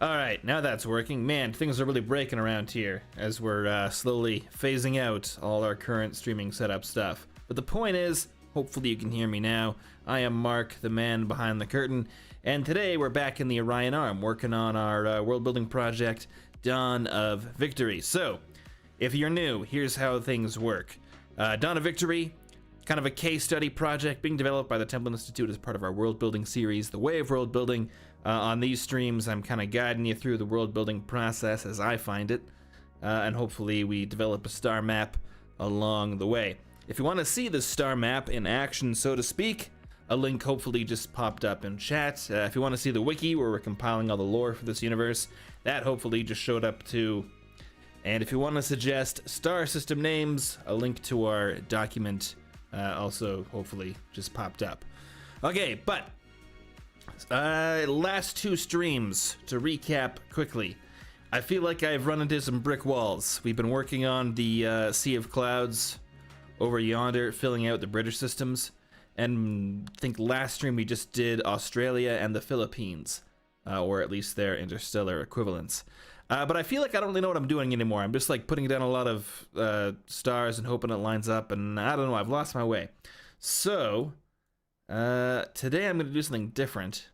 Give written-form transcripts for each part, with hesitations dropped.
Alright, now that's working. Man, things are really breaking around here as we're slowly phasing out all our current streaming setup stuff. But the point is, hopefully you can hear me now. I am Mark, the man behind the curtain, and today we're back in the Orion Arm working on our world building project, Dawn of Victory. So, if you're new, here's how things work. Dawn of Victory, kind of a case study project being developed by the Templin Institute as part of our world building series, The Way of World Building. On these streams, I'm kind of guiding you through the world building process as I find it, and hopefully we develop a star map along the way. If you want to see the star map in action, so to speak, a link hopefully just popped up in chat. If you want to see the wiki where we're compiling all the lore for this universe, that hopefully just showed up too. And if you want to suggest star system names, a link to our document also hopefully just popped up. Okay, but last two streams, to recap quickly. I feel like I've run into some brick walls. We've been working on the Sea of Clouds over yonder, filling out the British systems. And I think last stream we just did Australia and the Philippines, or at least their interstellar equivalents. But I feel like I don't really know what I'm doing anymore. I'm just like putting down a lot of stars and hoping it lines up, and I don't know, I've lost my way. So, today I'm going to do something different,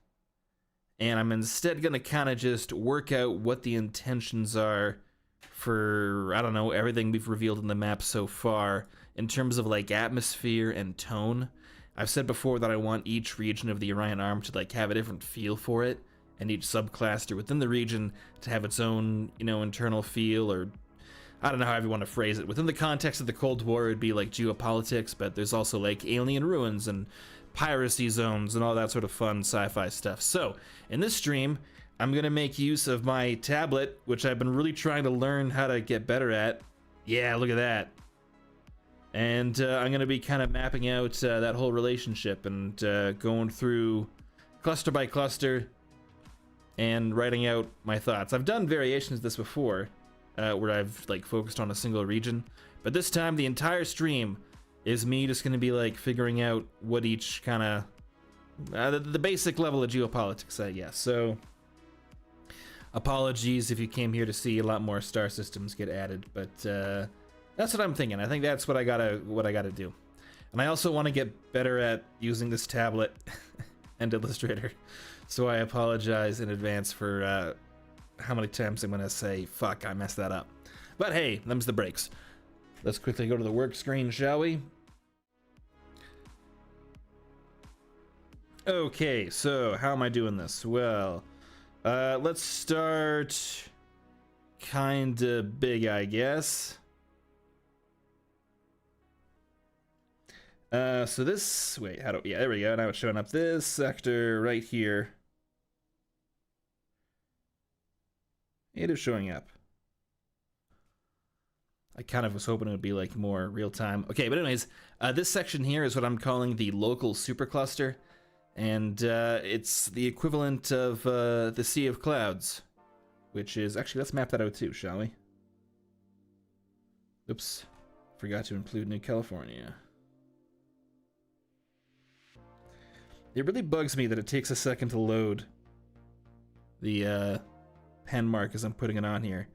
and I'm instead going to kind of just work out what the intentions are for, I don't know, everything we've revealed in the map so far in terms of like atmosphere and tone. I've said before that I want each region of the Orion Arm to like have a different feel for it, and each subcluster within the region to have its own, you know, internal feel, or I don't know how you want to phrase it. Within the context of the Cold War, it'd be like geopolitics, but there's also like alien ruins and piracy zones and all that sort of fun sci-fi stuff. So, in this stream, I'm going to make use of my tablet, which I've been really trying to learn how to get better at. Yeah, look at that. And I'm going to be kind of mapping out that whole relationship and going through cluster by cluster and writing out my thoughts. I've done variations of this before, where I've like focused on a single region, but this time the entire stream is me just going to be like figuring out what each kind of the basic level of geopolitics, I guess. So apologies if you came here to see a lot more star systems get added, but that's what I'm thinking. I think that's what I gotta do. And I also want to get better at using this tablet and Illustrator, so I apologize in advance for how many times I'm gonna say fuck, I messed that up. But hey, them's the breaks. Let's quickly go to the work screen, shall we? Okay, so how am I doing this? Well, let's start kinda big, I guess. So this, wait, yeah, there we go. Now it's showing up this sector right here. It is showing up. I kind of was hoping it would be like more real time. Okay, but anyways, this section here is what I'm calling the local supercluster, and it's the equivalent of the Sea of Clouds, which is actually, let's map that out too, shall we? Oops, forgot to include New California. It really bugs me that it takes a second to load the pen mark as I'm putting it on here.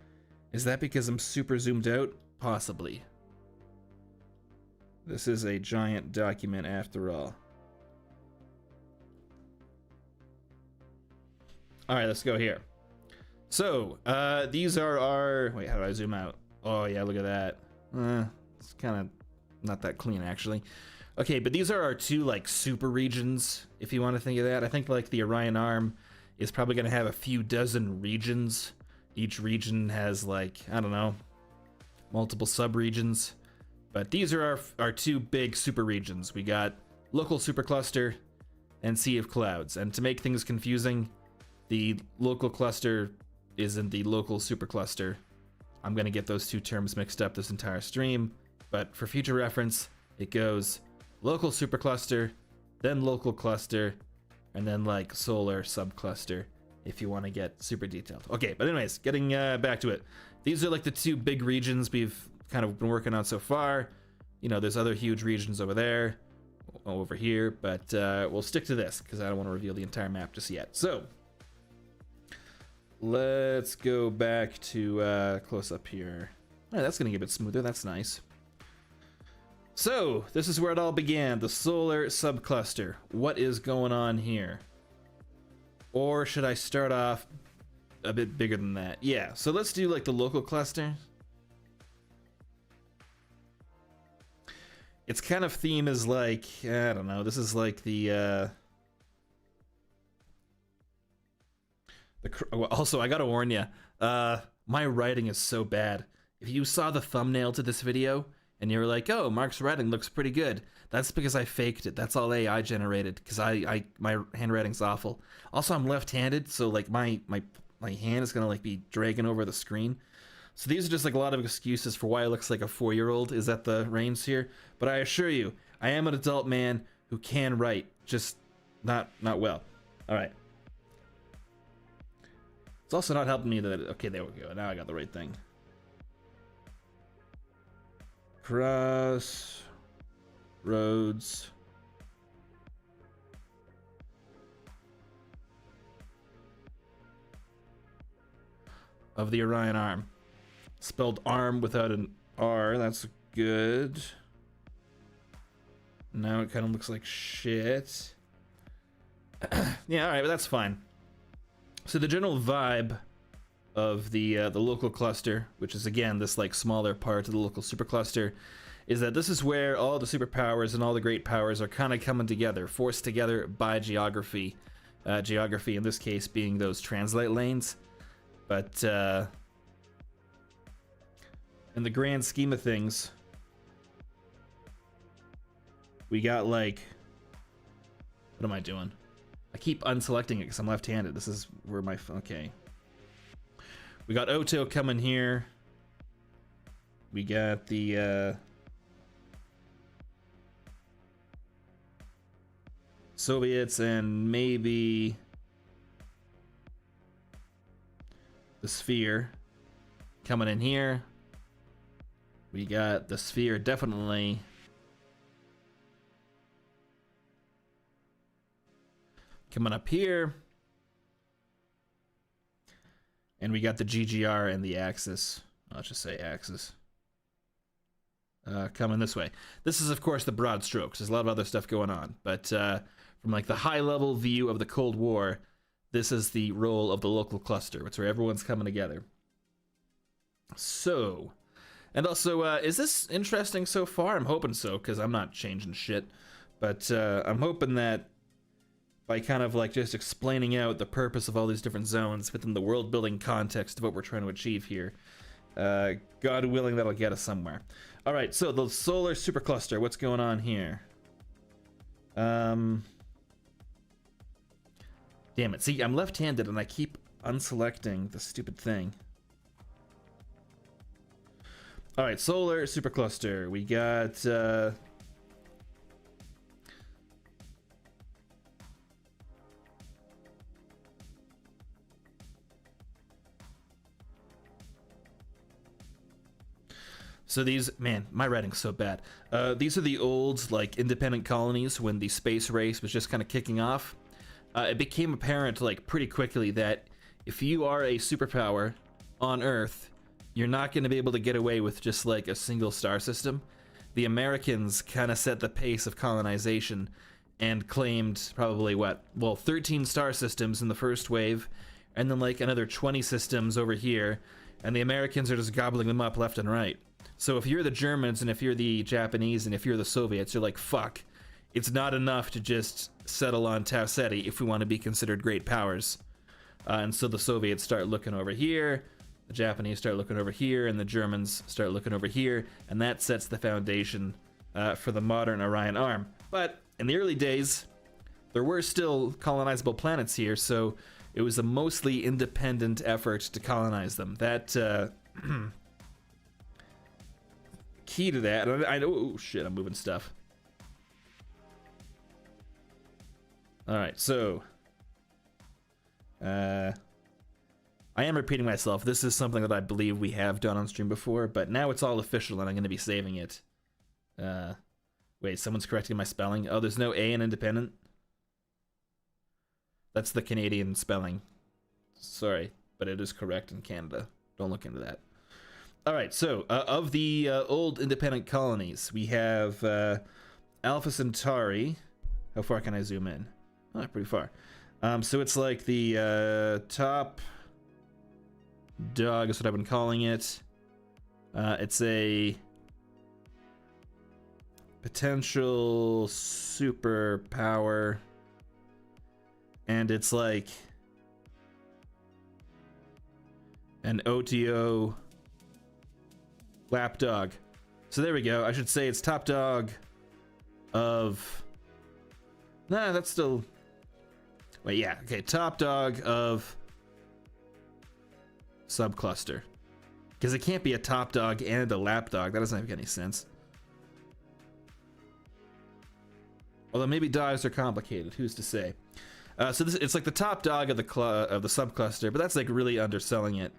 Is that because I'm super zoomed out? Possibly. This is a giant document after all. Alright, let's go here. So, these are our... Wait, how do I zoom out? Oh yeah, look at that. It's kind of not that clean, actually. Okay, but these are our two, like, super regions, if you want to think of that. I think, like, the Orion Arm is probably going to have a few dozen regions. Each region has, like, I don't know, multiple sub-regions. But these are our two big super regions. We got local supercluster and Sea of Clouds. And to make things confusing, the local cluster isn't the local supercluster. I'm going to get those two terms mixed up this entire stream. But for future reference, it goes local supercluster, then local cluster, and then like solar subcluster if you want to get super detailed. Okay, but anyways, getting back to it. These are like the two big regions we've kind of been working on so far. You know, there's other huge regions over there, over here, but we'll stick to this because I don't want to reveal the entire map just yet. So, Let's go back to close up here. All right, that's gonna get a bit smoother. That's nice. So this is where it all began. The solar subcluster. What is going on here? Or should I start off a bit bigger than that? Yeah. So let's do like the local cluster. Its kind of theme is like, I don't know. This is like the also, I gotta warn you, my writing is so bad. If you saw the thumbnail to this video and you were like, "Oh, Mark's writing looks pretty good," that's because I faked it. That's all AI generated because my handwriting's awful. Also, I'm left-handed, so like my hand is gonna like be dragging over the screen. So these are just like a lot of excuses for why it looks like a 4-year-old is at the reins here. But I assure you, I am an adult man who can write, just not well. All right. It's also not helping me that, okay, there we go. Now I got the right thing. Cross roads. Of the Orion Arm. Spelled arm without an R. That's good. Now it kind of looks like shit. Yeah, all right, but that's fine. So the general vibe of the local cluster, which is again this like smaller part of the local supercluster, is that this is where all the superpowers and all the great powers are kind of coming together, forced together by geography. Geography in this case being those translate lanes. But in the grand scheme of things, we got like, what am I doing? I keep unselecting it because I'm left-handed. This is where my, okay. We got Oto coming here. We got the Soviets and maybe the Sphere coming in here. We got the Sphere definitely coming up here. And we got the GGR and the Axis. Let's just say Axis. Coming this way. This is, of course, the broad strokes. There's a lot of other stuff going on. But from like the high-level view of the Cold War, this is the role of the local cluster. It's where everyone's coming together. So, and also, is this interesting so far? I'm hoping so, because I'm not changing shit. But I'm hoping that by kind of like just explaining out the purpose of all these different zones within the world building context of what we're trying to achieve here, God willing, that'll get us somewhere. All right, so the solar supercluster, what's going on here? Damn it. See, I'm left-handed and I keep unselecting the stupid thing. All right, solar supercluster. We got so these, man, my writing's so bad. These are the old, like, independent colonies when the space race was just kind of kicking off. It became apparent, like, pretty quickly that if you are a superpower on Earth, you're not going to be able to get away with just, like, a single star system. The Americans kind of set the pace of colonization and claimed probably, what? Well, 13 star systems in the first wave, and then, like, another 20 systems over here, and the Americans are just gobbling them up left and right. So if you're the Germans and if you're the Japanese and if you're the Soviets, you're like, fuck, it's not enough to just settle on Tau Ceti if we want to be considered great powers. And so the Soviets start looking over here, the Japanese start looking over here, and the Germans start looking over here, and that sets the foundation for the modern Orion Arm. But in the early days, there were still colonizable planets here, so it was a mostly independent effort to colonize them. That key to that, I know, oh shit, I'm moving stuff. All right, so I am repeating myself. This is something that I believe we have done on stream before, but now it's all official and I'm going to be saving it. Wait, someone's correcting my spelling. Oh, there's no A in independent. That's the Canadian spelling. Sorry. but it is correct in Canada. Don't look into that. All right, so of the old independent colonies, we have Alpha Centauri. How far can I zoom in? Oh, pretty far. So it's like the top dog is what I've been calling it. It's a potential superpower, and it's like an OTO lapdog. So there we go. I should say it's top dog of... Nah, that's still... Wait, yeah. Okay, top dog of subcluster. Because it can't be a top dog and a lapdog. That doesn't make any sense. Although maybe dogs are complicated. Who's to say? So this, it's like the top dog of the subcluster, but that's like really underselling it.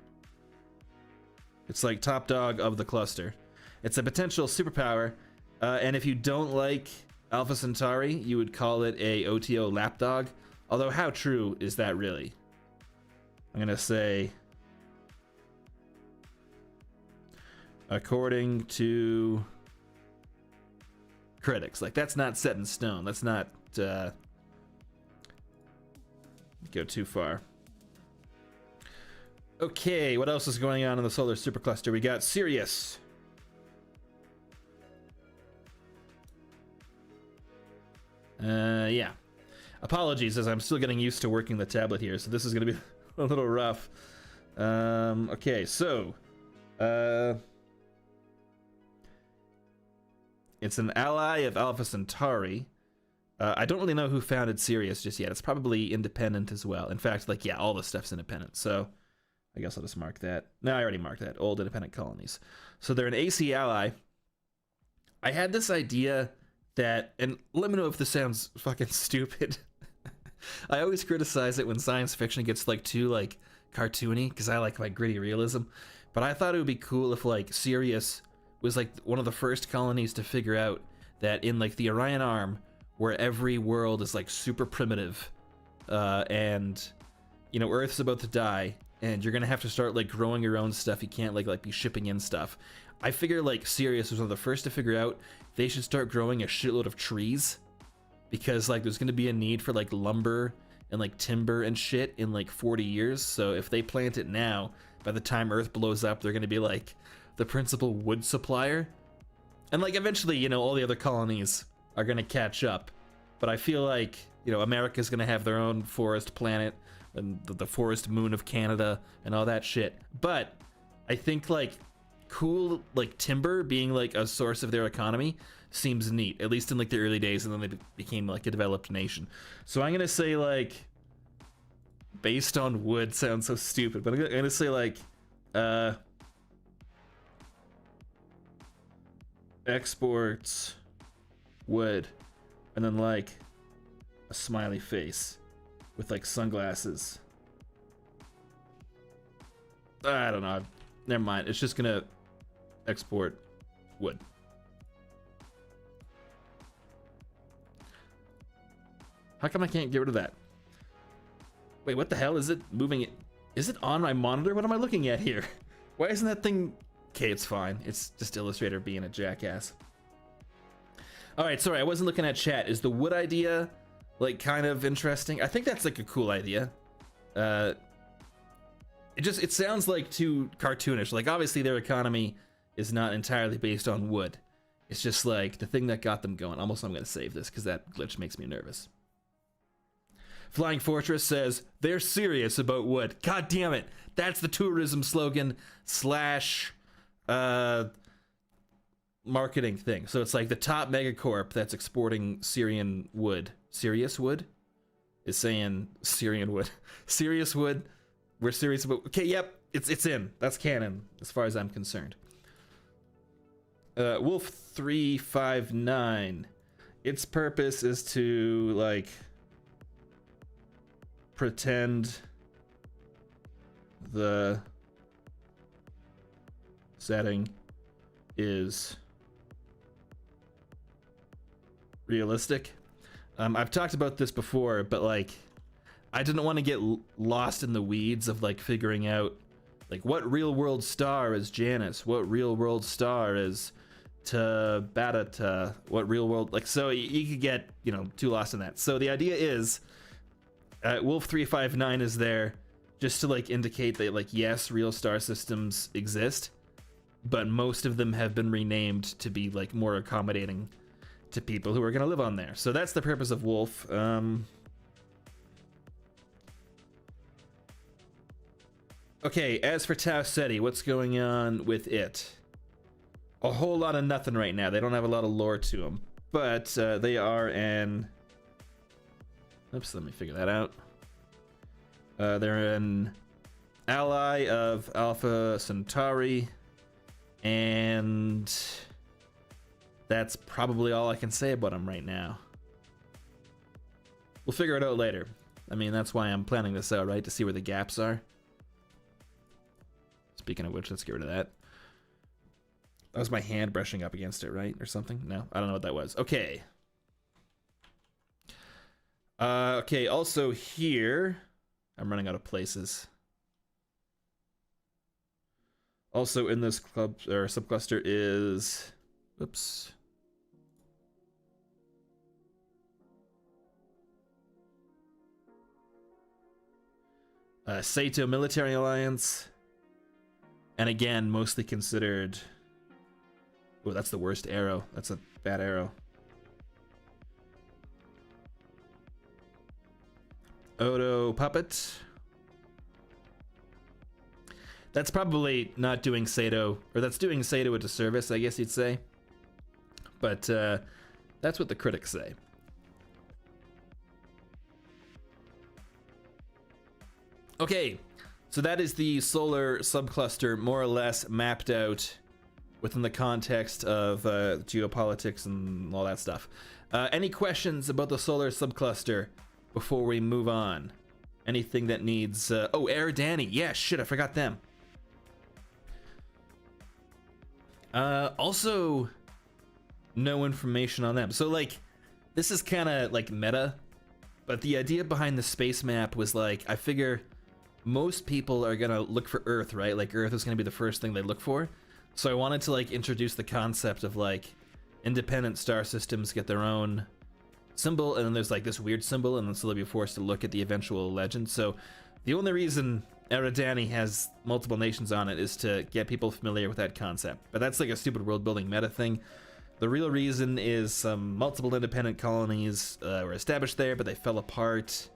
It's like top dog of the cluster. It's a potential superpower, and if you don't like Alpha Centauri, you would call it a OTO lapdog. Although, how true is that really? I'm gonna say, according to critics, like that's not set in stone. Let's not go too far. Okay, what else is going on in the solar supercluster? We got Sirius. Yeah. Apologies, as I'm still getting used to working the tablet here, so this is going to be a little rough. Okay, so... it's an ally of Alpha Centauri. I don't really know who founded Sirius just yet. It's probably independent as well. In fact, like, yeah, all this stuff's independent, so... I guess I'll just mark that. No, I already marked that. Old independent colonies. So they're an AC ally. I had this idea that, and let me know if this sounds fucking stupid. I always criticize it when science fiction gets like too like cartoony, because I like my gritty realism. But I thought it would be cool if like Sirius was like one of the first colonies to figure out that in like the Orion Arm, where every world is like super primitive, and you know Earth's about to die. And you're gonna have to start like growing your own stuff. You can't like be shipping in stuff. I figure like Sirius was one of the first to figure out they should start growing a shitload of trees, because like there's gonna be a need for like lumber and like timber and shit in like 40 years. So if they plant it now, by the time Earth blows up, they're gonna be like the principal wood supplier. And like eventually, you know, all the other colonies are gonna catch up. But I feel like, you know, America's gonna have their own forest planet, and the forest moon of Canada and all that shit. But I think like cool like timber being like a source of their economy seems neat, at least in like the early days, and then they became like a developed nation. So I'm gonna say like, based on wood sounds so stupid, but I'm gonna say like exports wood, and then like a smiley face with like sunglasses. I don't know. Never mind. It's just gonna export wood. How come I can't get rid of that? Wait, what the hell is it moving? Is it on my monitor? What am I looking at here? Why isn't that thing? Okay, it's fine. It's just Illustrator being a jackass. All right, sorry, I wasn't looking at chat. Is the wood idea like kind of interesting? I think that's like a cool idea. It sounds like too cartoonish. Like obviously their economy is not entirely based on wood. It's just like the thing that got them going. Almost I'm gonna save this because that glitch makes me nervous. Flying Fortress says they're serious about wood. God damn it. That's the tourism slogan slash marketing thing. So it's like the top megacorp that's exporting Syrian wood. Sirius wood is saying Syrian wood. Sirius wood. We're serious about. Okay, yep, it's in. That's canon as far as I'm concerned. Wolf 359. Its purpose is to like pretend the setting is realistic. I've talked about this before, but like I didn't want to get lost in the weeds of like figuring out like what real world star is Janus, what real world star is Tabata, what real world, like, so you could get, you know, too lost in that. So the idea is Wolf 359 is there just to like indicate that like, yes, real star systems exist, but most of them have been renamed to be like more accommodating to people who are going to live on there. So that's the purpose of Wolf. Okay, as for Tau Ceti, what's going on with it? A whole lot of nothing right now. They don't have a lot of lore to them, but they are an... Oops, let me figure that out. They're an ally of Alpha Centauri, and that's probably all I can say about them right now. We'll figure it out later. I mean, that's why I'm planning this out, right? To see where the gaps are. Speaking of which, let's get rid of that. That was my hand brushing up against it, right? Or something? No, I don't know what that was. Okay. Okay, also here... I'm running out of places. Also in this club or subcluster is... Oops. Sato Military Alliance. And again, mostly considered... Oh, that's the worst arrow. That's a bad arrow. Odo Puppet. That's probably not doing Sato, or that's doing Sato a disservice, I guess you'd say. But that's what the critics say. Okay, so that is the solar subcluster more or less mapped out within the context of geopolitics and all that stuff. Any questions about the solar subcluster before we move on? Anything that needs... oh, Eridani. Yeah, shit, I forgot them. Also, no information on them. So, like, this is kind of, like, meta. But the idea behind the space map was, like, I figure most people are going to look for Earth, right? Like, Earth is going to be the first thing they look for. So I wanted to, like, introduce the concept of, like, independent star systems get their own symbol, and then there's, like, this weird symbol, and then so they'll be forced to look at the eventual legend. So the only reason Eridani has multiple nations on it is to get people familiar with that concept. But that's, like, a stupid world-building meta thing. The real reason is some multiple independent colonies were established there, but they fell apart.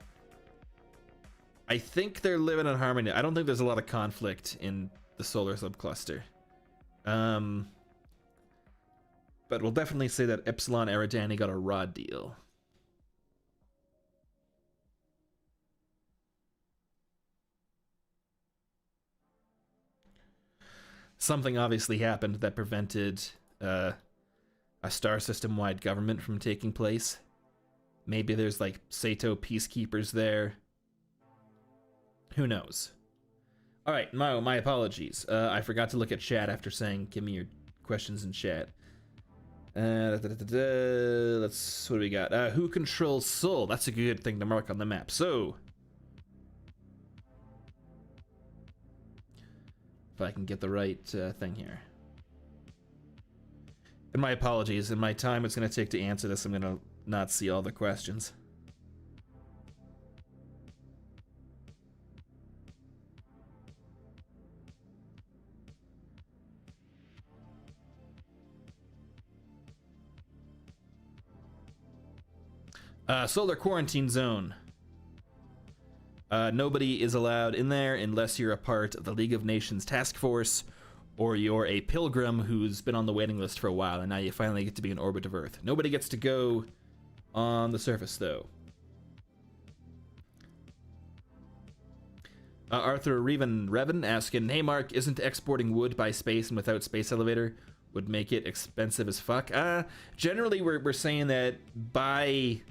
I think they're living in harmony. I don't think there's a lot of conflict in the solar subcluster. But we'll definitely say that Epsilon Eridani got a raw deal. Something obviously happened that prevented a star system-wide government from taking place. Maybe there's like Sato peacekeepers there. Who knows? All right, my apologies. I forgot to look at chat after saying, give me your questions in chat. Let's, what do we got? Who controls Sol? That's a good thing to mark on the map. So, if I can get the right thing here. And my apologies, in my time it's going to take to answer this, I'm going to not see all the questions. Solar quarantine zone. Nobody is allowed in there unless you're a part of the League of Nations task force, or you're a pilgrim who's been on the waiting list for a while, and now you finally get to be in orbit of Earth. Nobody gets to go on the surface, though. Arthur Revan asking, hey Mark, isn't exporting wood by space and without space elevator would make it expensive as fuck? Generally, we're saying that by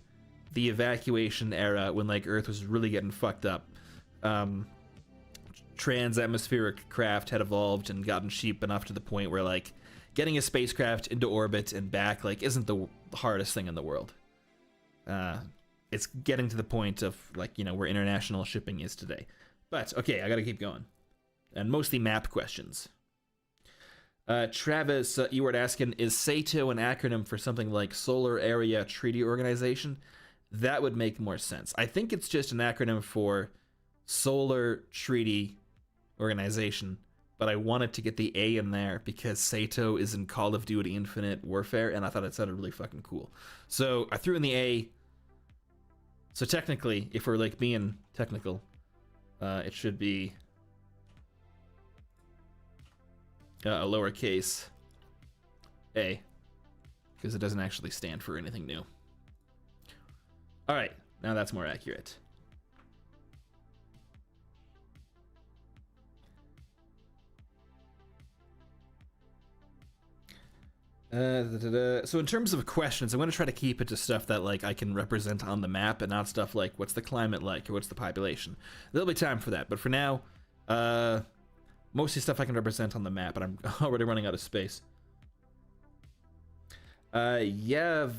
the evacuation era, when like Earth was really getting fucked up, trans-atmospheric craft had evolved and gotten cheap enough to the point where like getting a spacecraft into orbit and back like isn't the hardest thing in the world. it's getting to the point of like, you know, where international shipping is today. But okay, I gotta keep going. And mostly map questions. Travis, you were asking, is SATO an acronym for something like Solar Area Treaty Organization? That would make more sense. I think it's just an acronym for Solar Treaty Organization, but I wanted to get the A in there because SATO is in Call of Duty Infinite Warfare, and I thought it sounded really fucking cool. So I threw in the A. So technically, if we're like being technical, it should be a lowercase a, because it doesn't actually stand for anything new. All right, now that's more accurate. So in terms of questions, I'm going to try to keep it to stuff that like I can represent on the map and not stuff like what's the climate like or what's the population. There'll be time for that, but for now, mostly stuff I can represent on the map, and I'm already running out of space. Yavian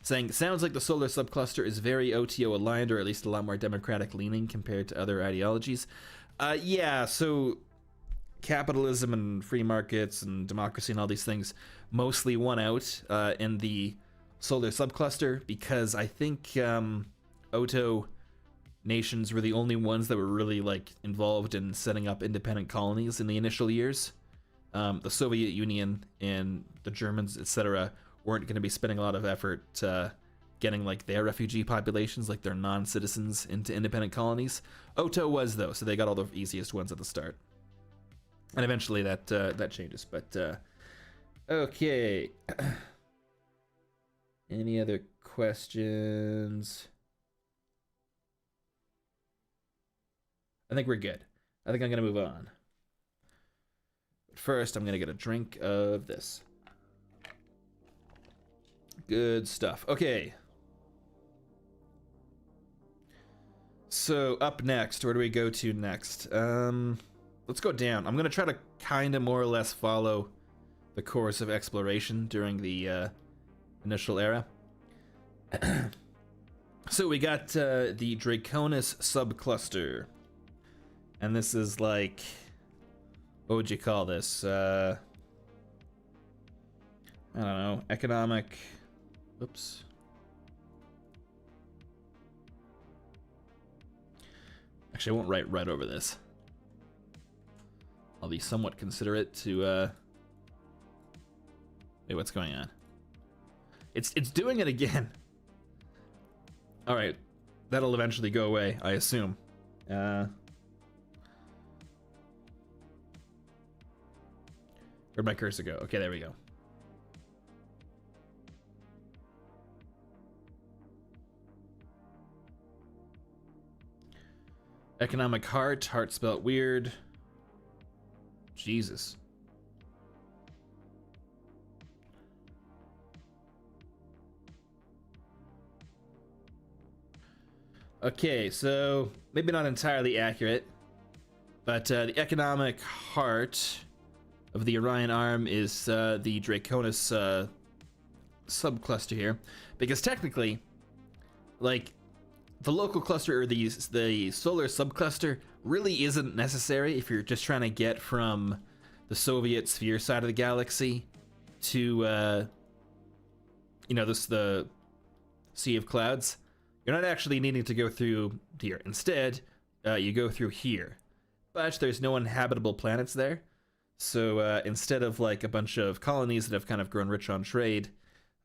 saying, sounds like the solar subcluster is very OTO aligned, or at least a lot more democratic leaning compared to other ideologies. Yeah, so capitalism and free markets and democracy and all these things mostly won out in the solar subcluster, because I think OTO nations were the only ones that were really like involved in setting up independent colonies in the initial years. The Soviet Union and the Germans, etc., weren't going to be spending a lot of effort getting like their refugee populations, like their non-citizens, into independent colonies. OTO was, though, so they got all the easiest ones at the start, and eventually that changes. But okay. Any other questions? I think we're good. I think I'm gonna move on. But first, I'm gonna get a drink of this. Good stuff. Okay. So up next, where do we go to next? Let's go down. I'm gonna try to kind of more or less follow the course of exploration during the initial era. So we got the Draconis subcluster. And this is like, what would you call this? I don't know, economic, oops. Actually, I won't write right over this. I'll be somewhat considerate to, wait, what's going on? It's doing it again. All right, that'll eventually go away, I assume. Where'd my cursor go? Okay, there we go. Economic heart spelled weird. Jesus. Okay, so maybe not entirely accurate, but the economic heart of the Orion Arm is the Draconis subcluster here, because technically, like, the local cluster or the solar subcluster really isn't necessary if you're just trying to get from the Soviet sphere side of the galaxy to you know, the Sea of Clouds. You're not actually needing to go through here. Instead, you go through here, but there's no inhabitable planets there. So instead of like a bunch of colonies that have kind of grown rich on trade,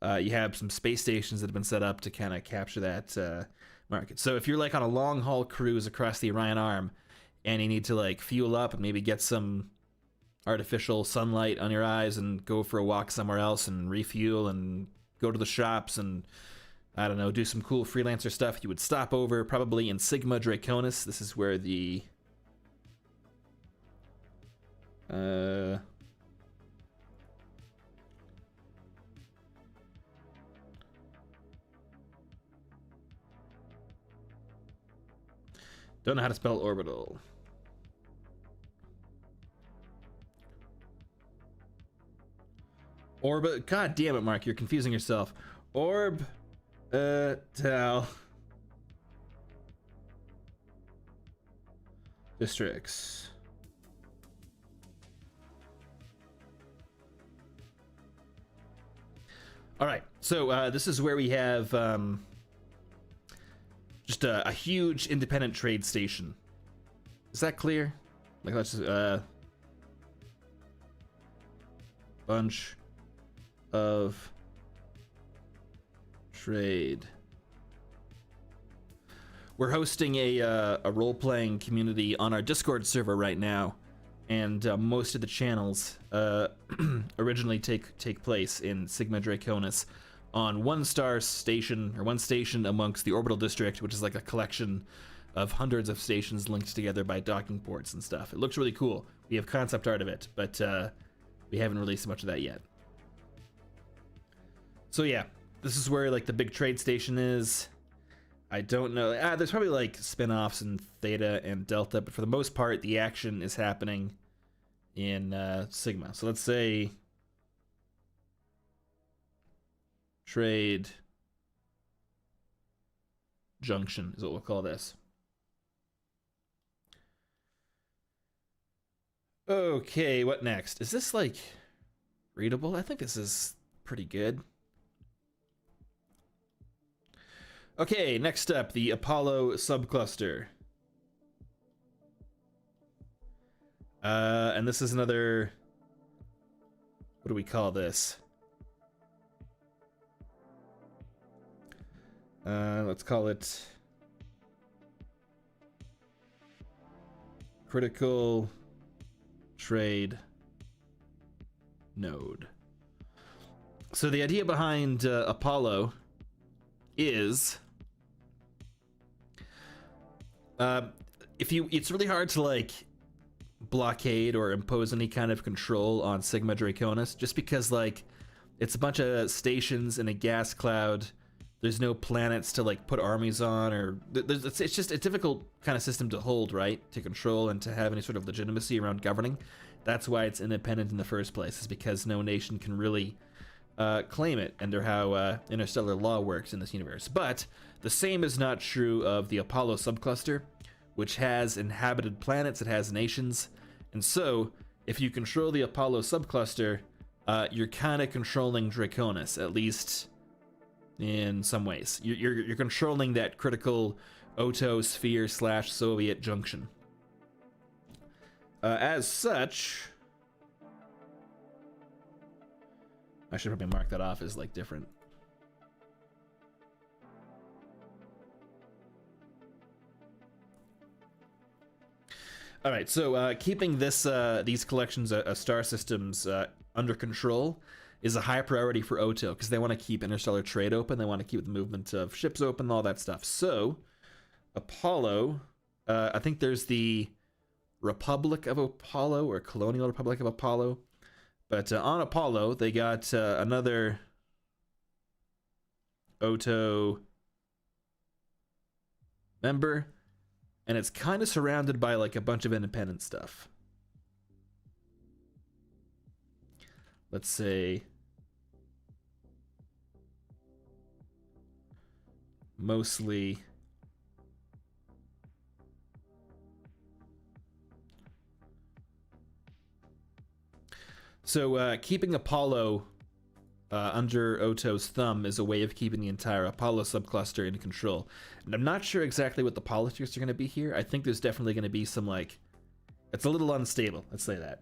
you have some space stations that have been set up to kind of capture that market. So if you're like on a long haul cruise across the Orion Arm and you need to like fuel up and maybe get some artificial sunlight on your eyes and go for a walk somewhere else and refuel and go to the shops and, I don't know, do some cool freelancer stuff, you would stop over probably in Sigma Draconis. This is where the don't know how to spell orbital. Orbit. God damn it, Mark, you're confusing yourself. Orb Tau. Districts. All right, so this is where we have just a huge independent trade station. Is that clear? Like, let's just, bunch of trade. We're hosting a role-playing community on our Discord server right now, and most of the channels originally take place in Sigma Draconis on one station amongst the orbital district, which is like a collection of hundreds of stations linked together by docking ports and stuff. It looks really cool. We have concept art of it, but we haven't released much of that yet. So yeah, this is where like the big trade station is. I don't know. There's probably like spin-offs in Theta and Delta, but for the most part, the action is happening in Sigma. So let's say Trade Junction is what we'll call this. Okay, what next? Is this like readable? I think this is pretty good. Okay, next up, the Apollo subcluster. And this is another, what do we call this? Let's call it critical trade node. So the idea behind Apollo is it's really hard to like blockade or impose any kind of control on Sigma Draconis, just because like it's a bunch of stations in a gas cloud. There's no planets to like put armies on, or it's just a difficult kind of system to hold, right? To control and to have any sort of legitimacy around governing. That's why it's independent in the first place, is because no nation can really claim it under how interstellar law works in this universe. But the same is not true of the Apollo subcluster, which has inhabited planets, it has nations, and so if you control the Apollo subcluster, you're kind of controlling Draconis, at least in some ways. You're controlling that critical Oto sphere / Soviet junction. As such, I should probably mark that off as like different. All right, so keeping these collections of star systems under control is a high priority for Oto, because they want to keep interstellar trade open, they want to keep the movement of ships open, all that stuff. So Apollo, I think there's the Republic of Apollo, or Colonial Republic of Apollo, but on Apollo they got another Oto member, and it's kind of surrounded by like a bunch of independent stuff. Let's say mostly so keeping Apollo under Oto's thumb is a way of keeping the entire Apollo subcluster in control. And I'm not sure exactly what the politics are going to be here. I think there's definitely going to be some like, it's a little unstable, let's say that.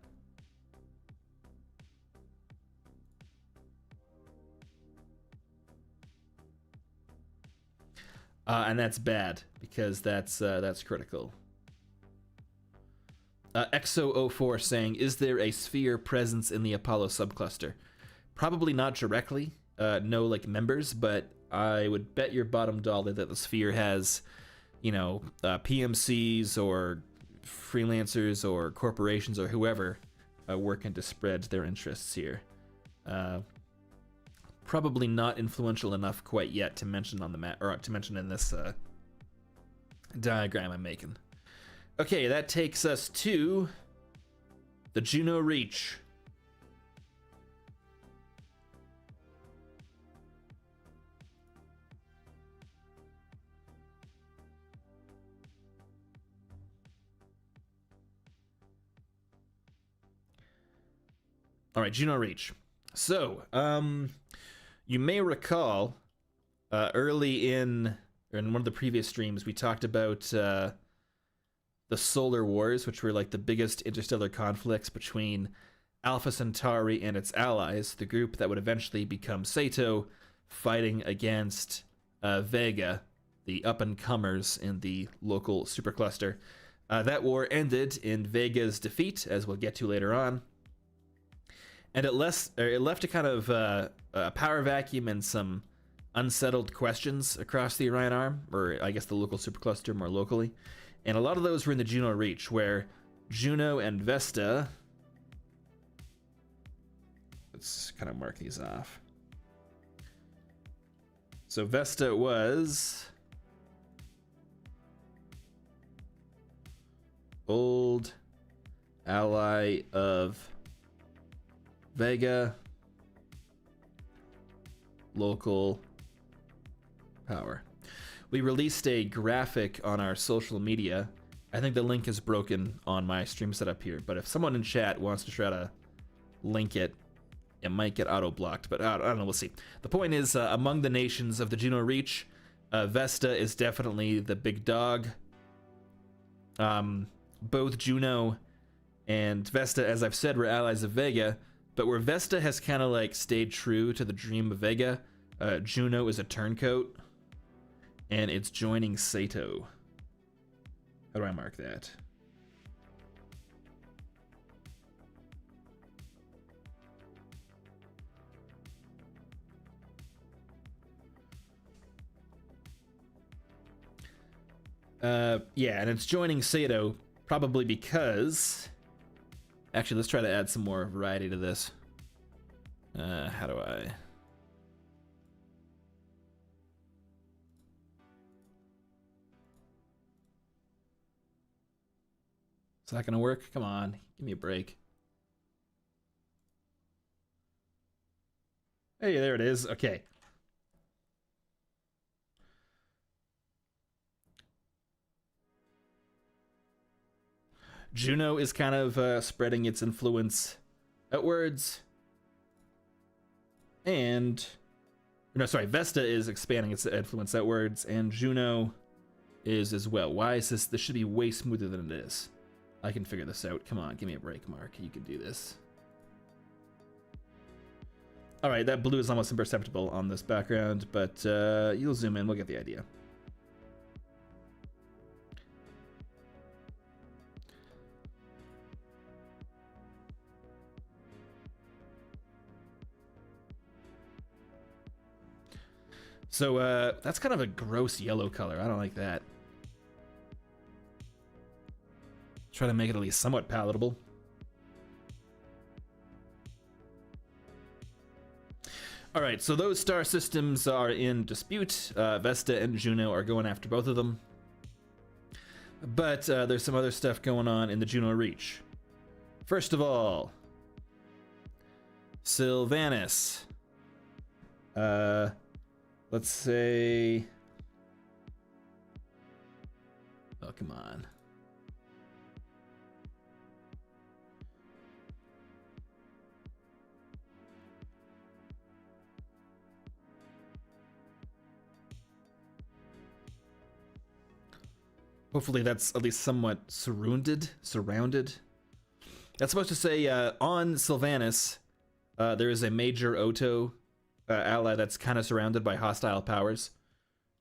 And that's bad, because that's critical. Exo04 saying, is there a sphere presence in the Apollo subcluster? Probably not directly, no like members, but I would bet your bottom dollar that the sphere has, you know, PMCs or freelancers or corporations or whoever working to spread their interests here. Probably not influential enough quite yet to mention on the map, or to mention in this diagram I'm making. Okay, that takes us to the Juno Reach. All right, Juno Reach. So, you may recall early in one of the previous streams, we talked about the Solar Wars, which were like the biggest interstellar conflicts between Alpha Centauri and its allies, the group that would eventually become Sato, fighting against Vega, the up-and-comers in the local supercluster. That war ended in Vega's defeat, as we'll get to later on. And it left a kind of a power vacuum and some unsettled questions across the Orion Arm, or I guess the local supercluster more locally. And a lot of those were in the Juno Reach, where Juno and Vesta... Let's kind of mark these off. So Vesta was... old ally of Vega, local power. We released a graphic on our social media. I think the link is broken on my stream setup here, but if someone in chat wants to try to link it, it might get auto-blocked, but I don't know, we'll see. The point is, among the nations of the Juno Reach, Vesta is definitely the big dog. Both Juno and Vesta, as I've said, were allies of Vega, but where Vesta has kind of like stayed true to the dream of Vega, Juno is a turncoat, and it's joining Sato. How do I mark that? Yeah, and it's joining Sato, probably because... Actually, let's try to add some more variety to this. How do I... Is that gonna work? Come on, give me a break. Hey, there it is. Okay. Juno is kind of spreading its influence outwards. And... No, sorry, Vesta is expanding its influence outwards, and Juno is as well. Why is this? This should be way smoother than it is. I can figure this out. Come on, give me a break, Mark. You can do this. Alright, that blue is almost imperceptible on this background, but you'll zoom in, we'll get the idea. So that's kind of a gross yellow color. I don't like that. Try to make it at least somewhat palatable. All right, so those star systems are in dispute. Vesta and Juno are going after both of them. But there's some other stuff going on in the Juno Reach. First of all, Sylvanus. Let's say... Oh, come on. Hopefully that's at least somewhat surrounded. That's supposed to say on Sylvanus, there is a major Oto ally that's kind of surrounded by hostile powers.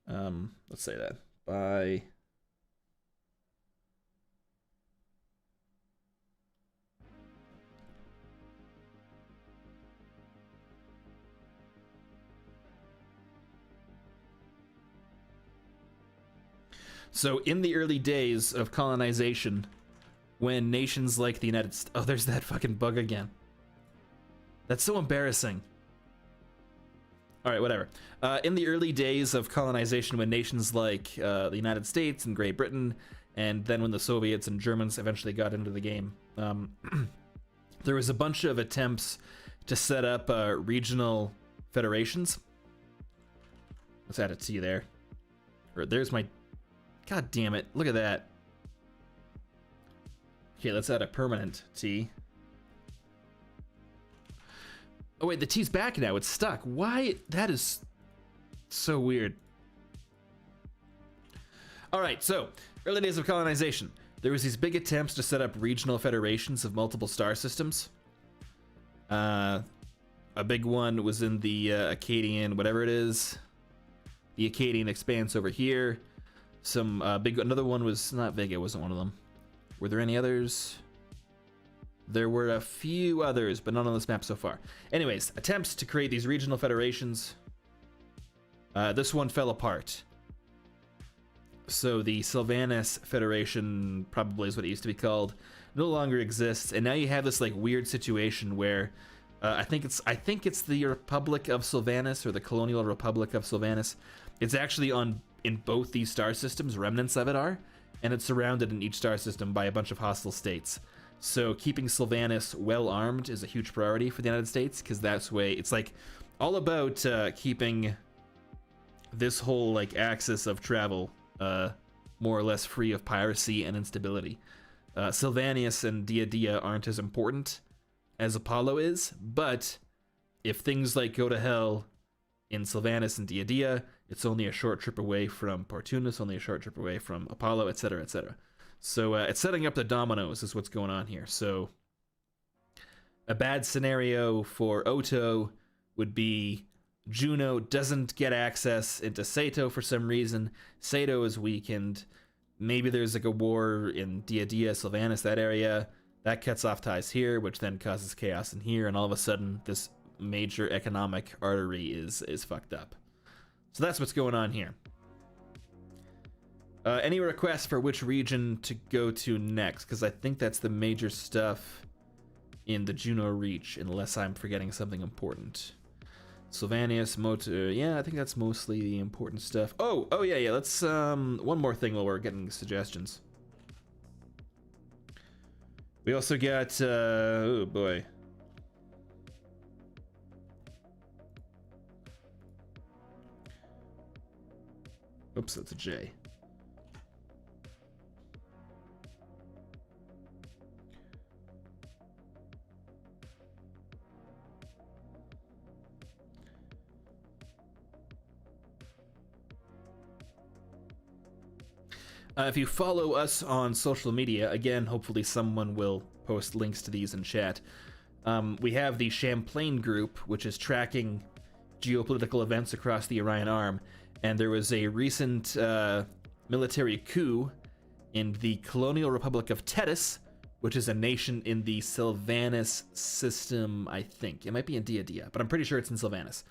Let's say that. By... So in the early days of colonization, when nations like the United States... Oh, there's that fucking bug again. That's so embarrassing. All right, whatever. In the early days of colonization, when nations like the United States and Great Britain, and then when the Soviets and Germans eventually got into the game, there was a bunch of attempts to set up regional federations. Let's add a T there. Or there's my... God damn it, look at that. Okay, let's add a permanent T. Oh wait, the T's back now. It's stuck. Why? That is so weird. All right, so early days of colonization. There was these big attempts to set up regional federations of multiple star systems. A big one was in the Acadian, whatever it is. The Acadian expanse over here. Another one was not Vega, wasn't one of them. Were there any others? There were a few others, but none on this map so far. Anyways, attempts to create these regional federations. This one fell apart. So the Sylvanus Federation, probably is what it used to be called, no longer exists, and now you have this like weird situation where I think it's the Republic of Sylvanus, or the Colonial Republic of Sylvanus. It's actually in both these star systems, remnants of it are, and it's surrounded in each star system by a bunch of hostile states. So keeping Sylvanus well armed is a huge priority for the United States, because that's way it's like all about keeping this whole like axis of travel more or less free of piracy and instability. Sylvanus and Dia aren't as important as Apollo is, but if things like go to hell in Sylvanus and Dia, it's only a short trip away from Portunus, only a short trip away from Apollo, etc., etc. So it's setting up the dominoes is what's going on here. So a bad scenario for Oto would be Juno doesn't get access into Sato for some reason. Sato is weakened. Maybe there's like a war in Dia, Sylvanus, that area. That cuts off ties here, which then causes chaos in here, and all of a sudden this major economic artery is fucked up. So that's what's going on here. Any requests for which region to go to next? Because I think that's the major stuff in the Juno Reach, unless I'm forgetting something important. Sylvanus, Motor, yeah, I think that's mostly the important stuff. Oh yeah, let's, one more thing while we're getting suggestions. We also got, oh boy. Oops, that's a J. If you follow us on social media, again, hopefully someone will post links to these in chat. We have the Champlain group, which is tracking geopolitical events across the Orion Arm, and there was a recent military coup in the Colonial Republic of Tethys, which is a nation in the Sylvanus system, I think. It might be in Dia, but I'm pretty sure it's in Sylvanus.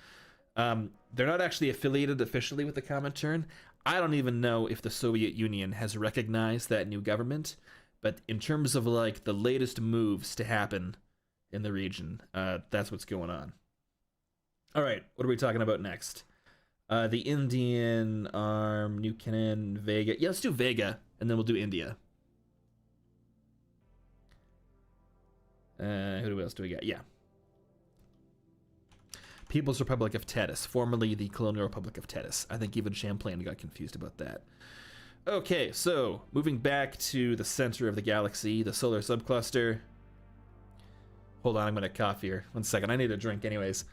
They're not actually affiliated officially with the Comintern. I don't even know if the Soviet Union has recognized that new government, but in terms of like the latest moves to happen in the region, that's what's going on. All right, what are we talking about next? The Indian Arm, New Canaan, Vega. Yeah, let's do Vega, and then we'll do India. Who else do we got? Yeah. People's Republic of Tethys, formerly the Colonial Republic of Tethys. I think even Champlain got confused about that. Okay, so moving back to the center of the galaxy, the solar subcluster. Hold on, I'm gonna cough here. 1 second, I need a drink anyways.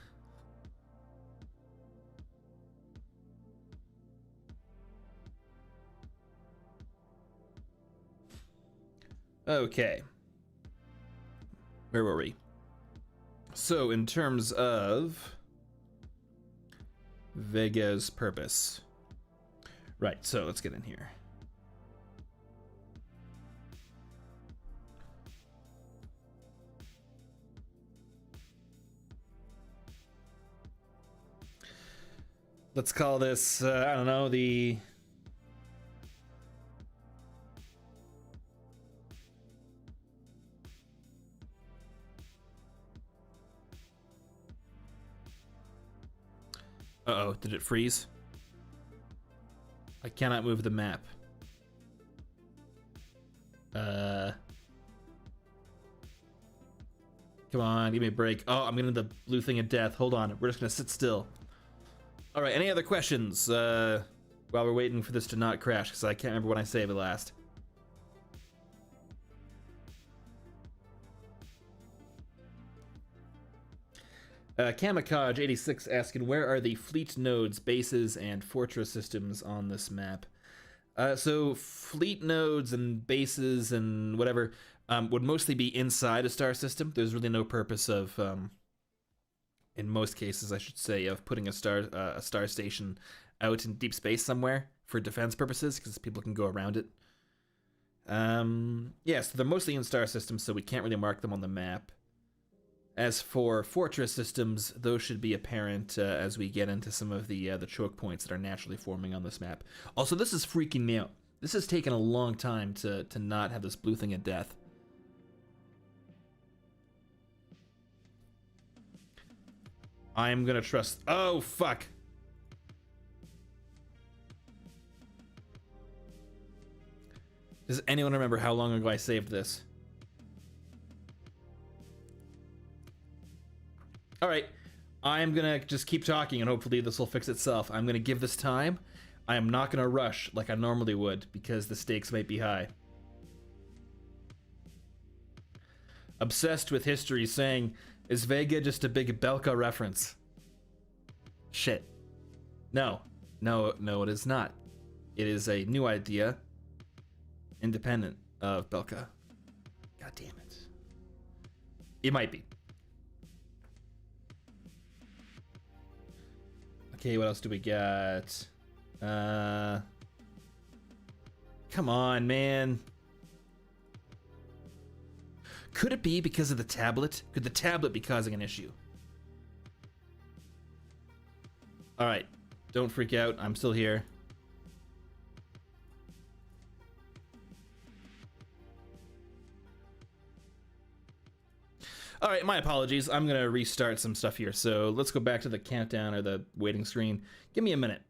Okay. Where were we? So in terms of Vega's purpose. Right, so let's get in here. Let's call this, I don't know, the... Uh-oh, did it freeze? I cannot move the map. Come on, give me a break. Oh, I'm getting the blue thing of death. Hold on, we're just gonna sit still. All right, any other questions while we're waiting for this to not crash? Because I can't remember when I saved it last. Kamikage86 asking, where are the fleet nodes, bases, and fortress systems on this map? So fleet nodes and bases and whatever would mostly be inside a star system. There's really no purpose of, in most cases, I should say, of putting a star station out in deep space somewhere for defense purposes, because people can go around it. Yeah, so they're mostly in star systems, so we can't really mark them on the map. As for fortress systems, those should be apparent as we get into some of the choke points that are naturally forming on this map. Also, this is freaking me out. This has taken a long time to not have this blue thing at death. I'm gonna trust... Oh, fuck! Does anyone remember how long ago I saved this? Alright, I'm gonna just keep talking and hopefully this will fix itself. I'm gonna give this time. I am not gonna rush like I normally would because the stakes might be high. Obsessed with history saying, is Vega just a big Belka reference? Shit. No, it is not. It is a new idea, independent of Belka. God damn it. It might be. Okay, what else do we got? Come on, man. Could it be because of the tablet? Could the tablet be causing an issue? Alright, don't freak out. I'm still here. Alright, my apologies. I'm gonna restart some stuff here. So let's go back to the countdown or the waiting screen. Give me a minute.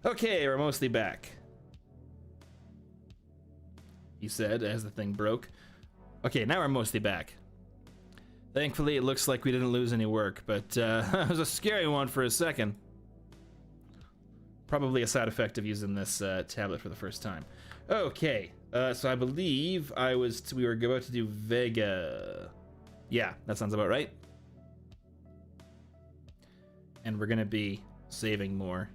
Okay, we're mostly back. He said as the thing broke. Okay, now we're mostly back. Thankfully, it looks like we didn't lose any work, but it was a scary one for a second. Probably a side effect of using this tablet for the first time. Okay, so I believe we were about to do Vega. Yeah, that sounds about right. And we're gonna be saving more.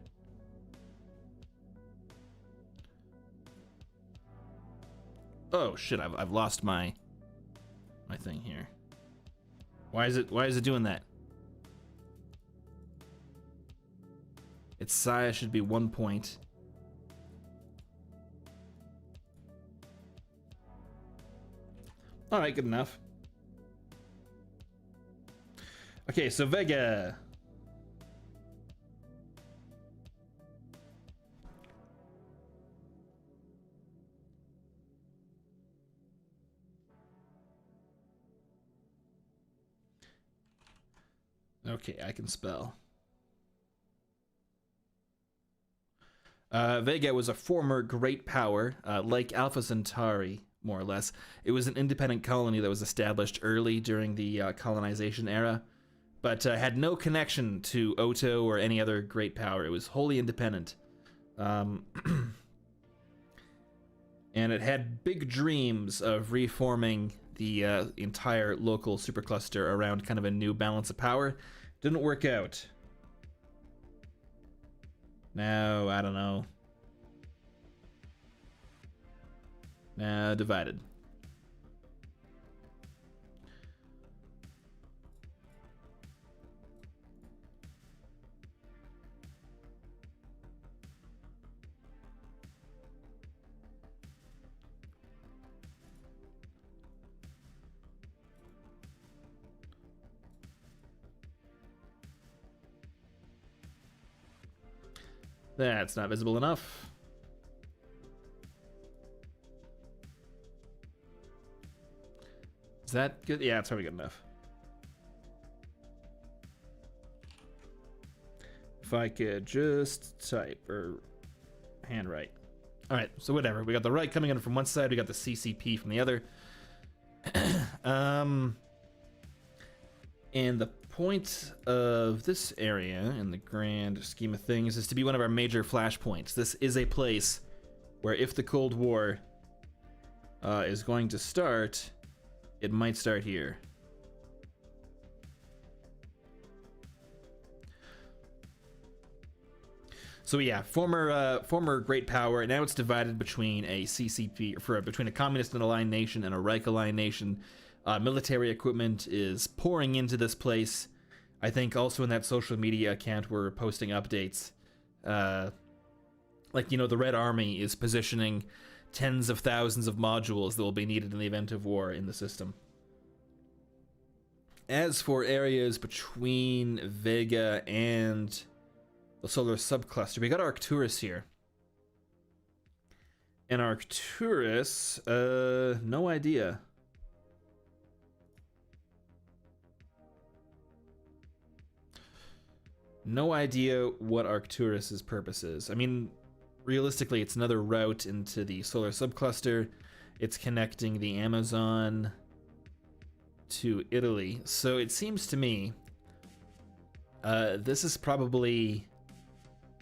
Oh shit! I've lost my thing here. Why is it doing that? Its size should be 1 point. All right, good enough. Okay, so Vega. Okay, I can spell. Vega was a former great power, like Alpha Centauri, more or less. It was an independent colony that was established early during the colonization era, but had no connection to Oto or any other great power. It was wholly independent. And it had big dreams of reforming the entire local supercluster around kind of a new balance of power. Didn't work out. Now, I don't know. Now, divided. That's not visible enough. Is that good? Yeah, it's probably good enough. If I could just type or handwrite. All right, so whatever. We got the right coming in from one side. We got the CCP from the other. And the point of this area in the grand scheme of things is to be one of our major flashpoints. This is a place where if the Cold War is going to start, it might start here. So yeah, former great power. Now it's divided between a CCP, between a communist and aligned nation and a Reich aligned nation. Military equipment is pouring into this place. I think also in that social media account we're posting updates. Like, you know, the Red Army is positioning tens of thousands of modules that will be needed in the event of war in the system. As for areas between Vega and the solar subcluster, we got Arcturus here. And Arcturus, no idea. No idea what Arcturus's purpose is. I mean, realistically, it's another route into the solar subcluster. It's connecting the Amazon to Italy. So it seems to me this is probably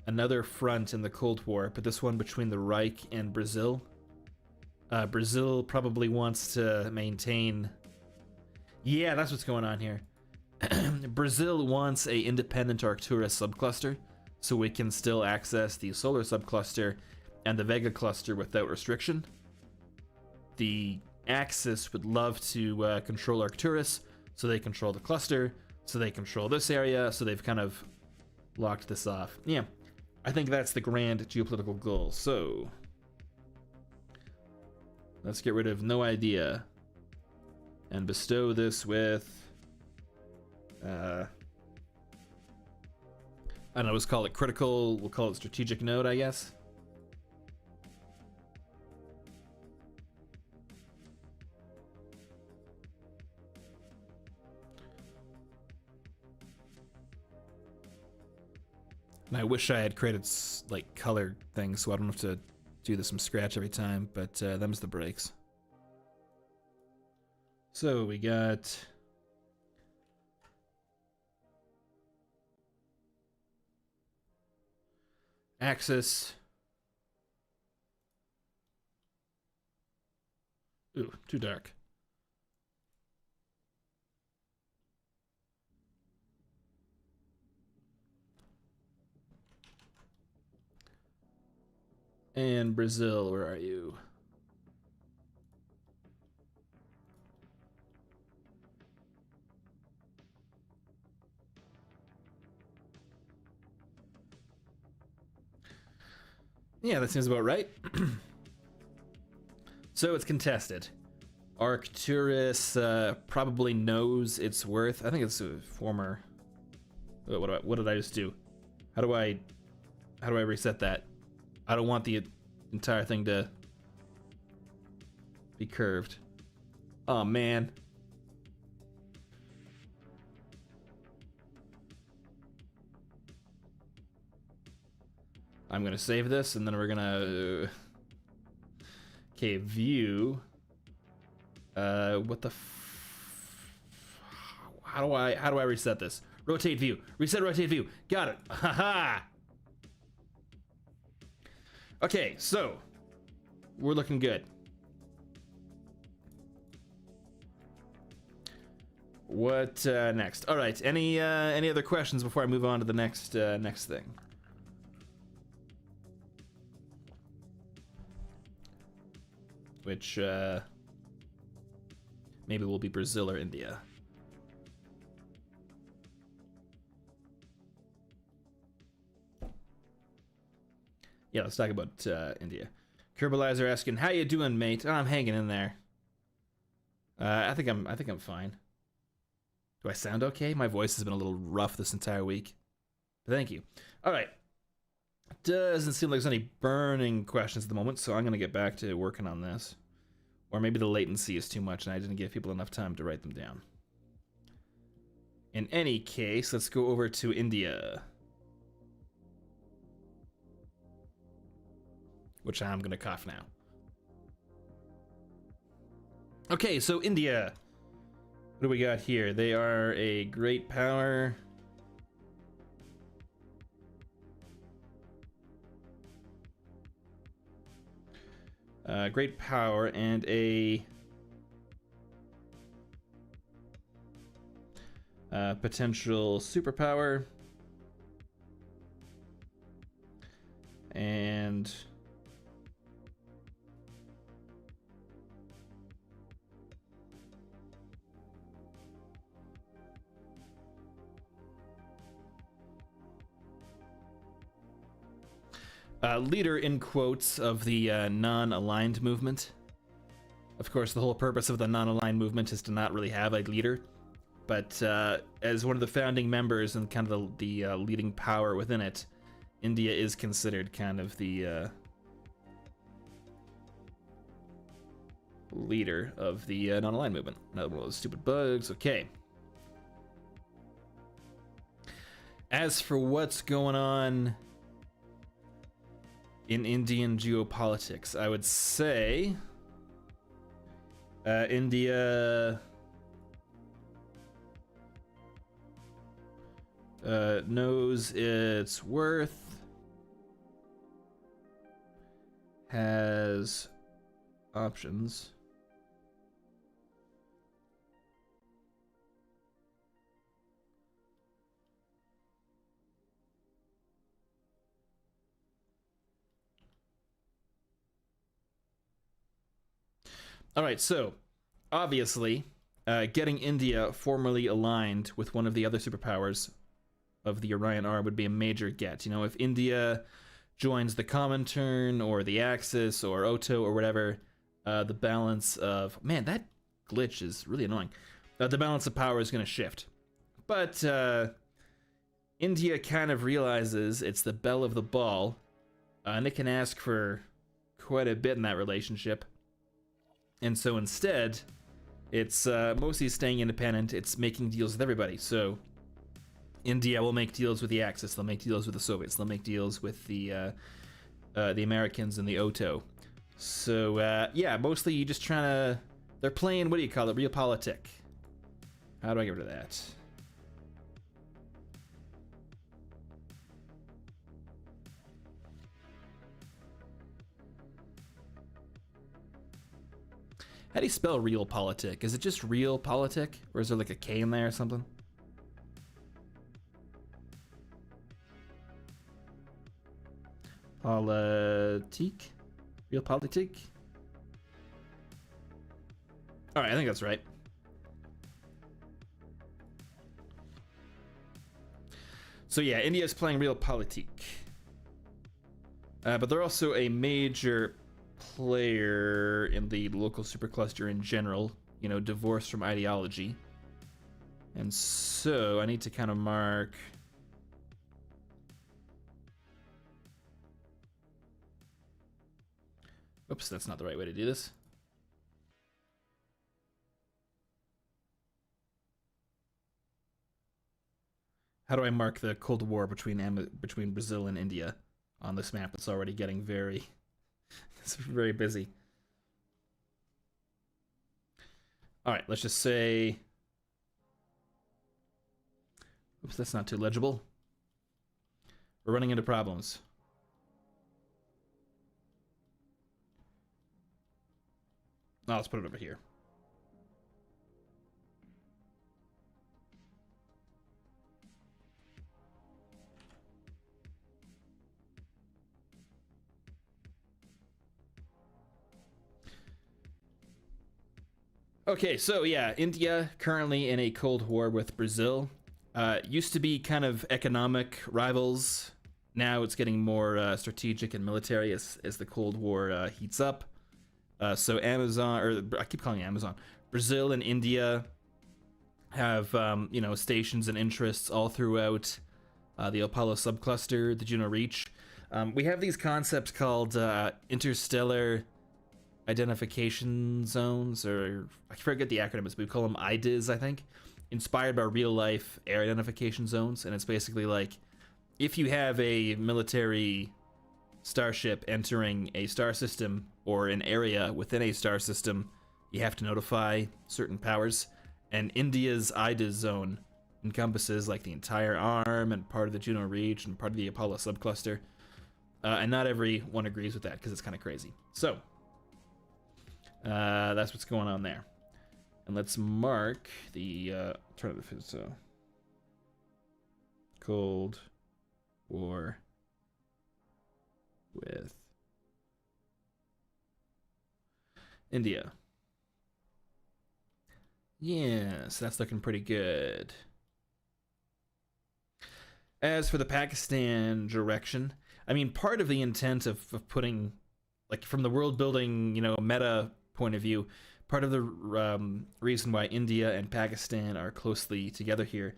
another front in the Cold War, but this one between the Reich and Brazil. Brazil probably wants to maintain... Yeah, that's what's going on here. Brazil wants a independent Arcturus subcluster, so we can still access the solar subcluster and the Vega cluster without restriction. The Axis would love to control Arcturus, so they control the cluster, so they control this area, so they've kind of locked this off. Yeah, I think that's the grand geopolitical goal. So let's get rid of no idea and bestow this with I don't know, let's call it critical, we'll call it strategic node, I guess. And I wish I had created like color things so I don't have to do this from scratch every time, but them's the breaks. So we got Axis. Ooh, too dark. And Brazil, where are you? Yeah, that seems about right. So it's contested. Arcturus probably knows its worth. I think it's a former... What did I just do? How do I reset that? I don't want the entire thing to be curved. Oh, man. I'm gonna save this, and then we're gonna... Okay, view. What the how do I reset this? Rotate view. Reset rotate view. Got it. Haha. Okay, so we're looking good. What next? All right. Any other questions before I move on to the next thing? Which maybe will be Brazil or India. Yeah, let's talk about India. Kerbalizer asking, "How you doing, mate?" Oh, I'm hanging in there. I think I'm fine. Do I sound okay? My voice has been a little rough this entire week. But thank you. All right. Doesn't seem like there's any burning questions at the moment, so I'm gonna get back to working on this. Or maybe the latency is too much and I didn't give people enough time to write them down. In any case, let's go over to India. Which I'm gonna cough now. Okay, so India. What do we got here? They are a great power. Great power and a potential superpower. And leader in quotes of the non-aligned movement. Of course, the whole purpose of the non-aligned movement is to not really have a leader, but as one of the founding members and kind of the leading power within it, India is considered kind of the leader of the non-aligned movement. Another one of those stupid bugs. Okay. As for what's going on in Indian geopolitics, I would say India knows its worth, has options, all right, so obviously getting India formally aligned with one of the other superpowers of the Orion Arm would be a major get. You know, if India joins the Comintern or the Axis or Oto or whatever, the balance of... Man, that glitch is really annoying. The balance of power is going to shift. But India kind of realizes it's the belle of the ball, and it can ask for quite a bit in that relationship. And so instead, it's mostly staying independent. It's making deals with everybody. So India will make deals with the Axis. They'll make deals with the Soviets. They'll make deals with the Americans and the Oto. So yeah, mostly you just trying to... They're playing, what do you call it? Realpolitik. How do I get rid of that? How do you spell realpolitik? Is it just realpolitik? Or is there like a K in there or something? Politik? Realpolitik? Alright, I think that's right. So yeah, India's playing realpolitik. But they're also a major player in the local supercluster in general, you know, divorced from ideology. And so I need to kind of mark... Oops, that's not the right way to do this. How do I mark the Cold War between Brazil and India on this map that's already getting very... It's very busy. All right, let's just say... Oops, that's not too legible. We're running into problems. Oh, let's put it over here. Okay, so yeah, India currently in a Cold War with Brazil. Used to be kind of economic rivals. Now it's getting more strategic and military as the Cold War heats up. So Amazon, or I keep calling it Amazon, Brazil and India have, you know, stations and interests all throughout the Apollo subcluster, the Juno Reach. We have these concepts called Interstellar identification zones, or I forget the acronyms, but we call them IDIZ, I think, inspired by real life air identification zones. And it's basically like if you have a military starship entering a star system or an area within a star system, you have to notify certain powers. And India's IDIZ zone encompasses like the entire arm and part of the Juno reach and part of the Apollo subcluster. And not everyone agrees with that because it's kind of crazy. So that's what's going on there. And let's mark the alternative. Cold War with India. Yes, that's looking pretty good. As for the Pakistan direction, I mean, part of the intent of putting, like, from the world building, you know, meta point of view, part of the reason why India and Pakistan are closely together here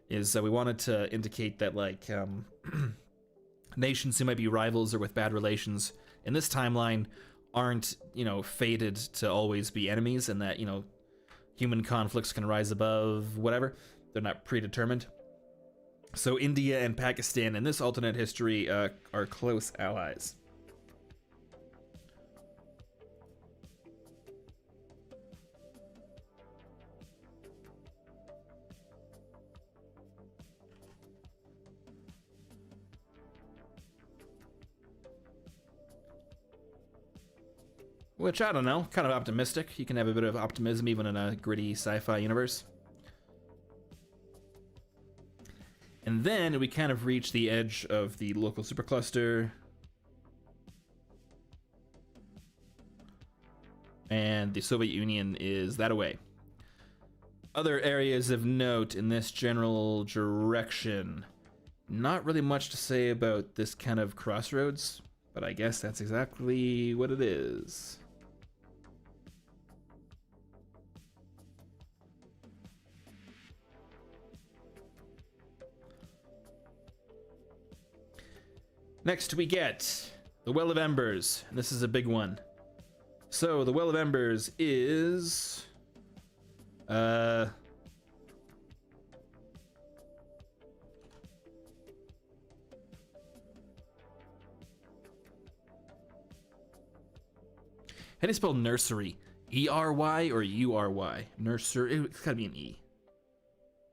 is that we wanted to indicate that, like, nations who might be rivals or with bad relations in this timeline aren't, you know, fated to always be enemies, and that, you know, human conflicts can rise above whatever. They're not predetermined. So India and Pakistan in this alternate history are close allies. Which, I don't know, kind of optimistic. You can have a bit of optimism even in a gritty sci-fi universe. And then we kind of reach the edge of the local supercluster. And the Soviet Union is that away. Other areas of note in this general direction. Not really much to say about this kind of crossroads, but I guess that's exactly what it is. Next we get the Well of Embers, and this is a big one. So the Well of Embers is how do you spell nursery? E-R-Y or U-R-Y? Nursery, it's gotta be an E.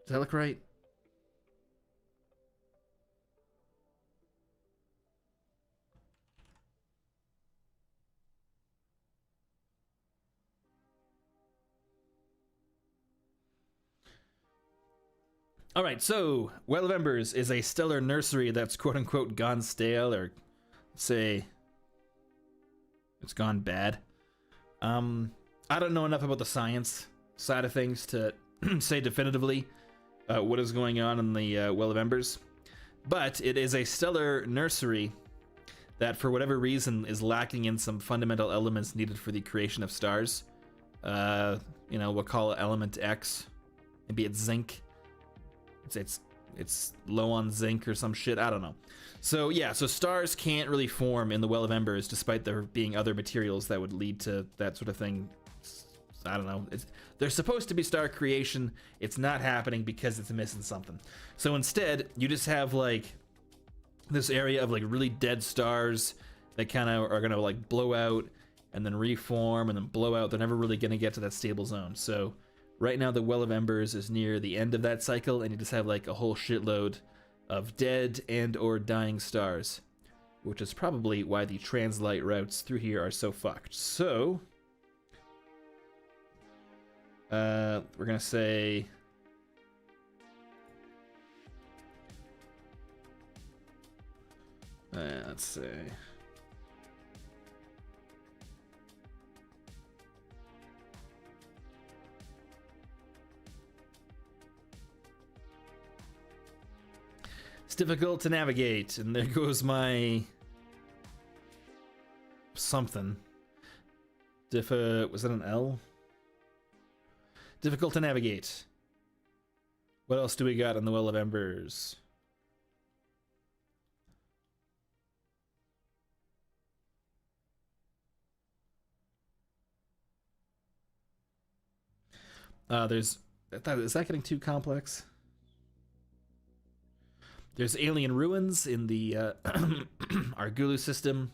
Does that look right? All right, so Well of Embers is a stellar nursery that's quote-unquote gone stale, or say it's gone bad. I don't know enough about the science side of things to say definitively what is going on in the Well of Embers, but it is a stellar nursery that, for whatever reason, is lacking in some fundamental elements needed for the creation of stars. You know, we'll call it element X. Maybe it's zinc. It's low on zinc or some shit. I don't know. So yeah, so stars can't really form in the Well of Embers, despite there being other materials that would lead to that sort of thing. I don't know. There's supposed to be star creation. It's not happening because it's missing something. So instead, you just have like this area of like really dead stars that kind of are gonna like blow out and then reform and then blow out. They're never really gonna get to that stable zone. So right now, the Well of Embers is near the end of that cycle, and you just have like a whole shitload of dead and or dying stars, which is probably why the translite routes through here are so fucked. So we're gonna say let's see. It's difficult to navigate, and there goes my something. Was that an L? Difficult to navigate. What else do we got on the Well of Embers? There's... Is that getting too complex? There's alien ruins in the Argulu system,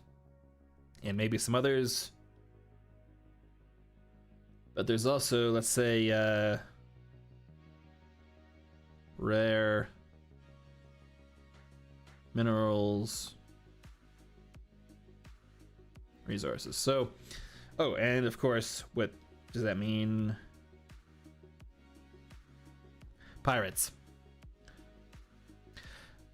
and maybe some others. But there's also, let's say, rare minerals, resources. So, oh, and of course, what does that mean? Pirates.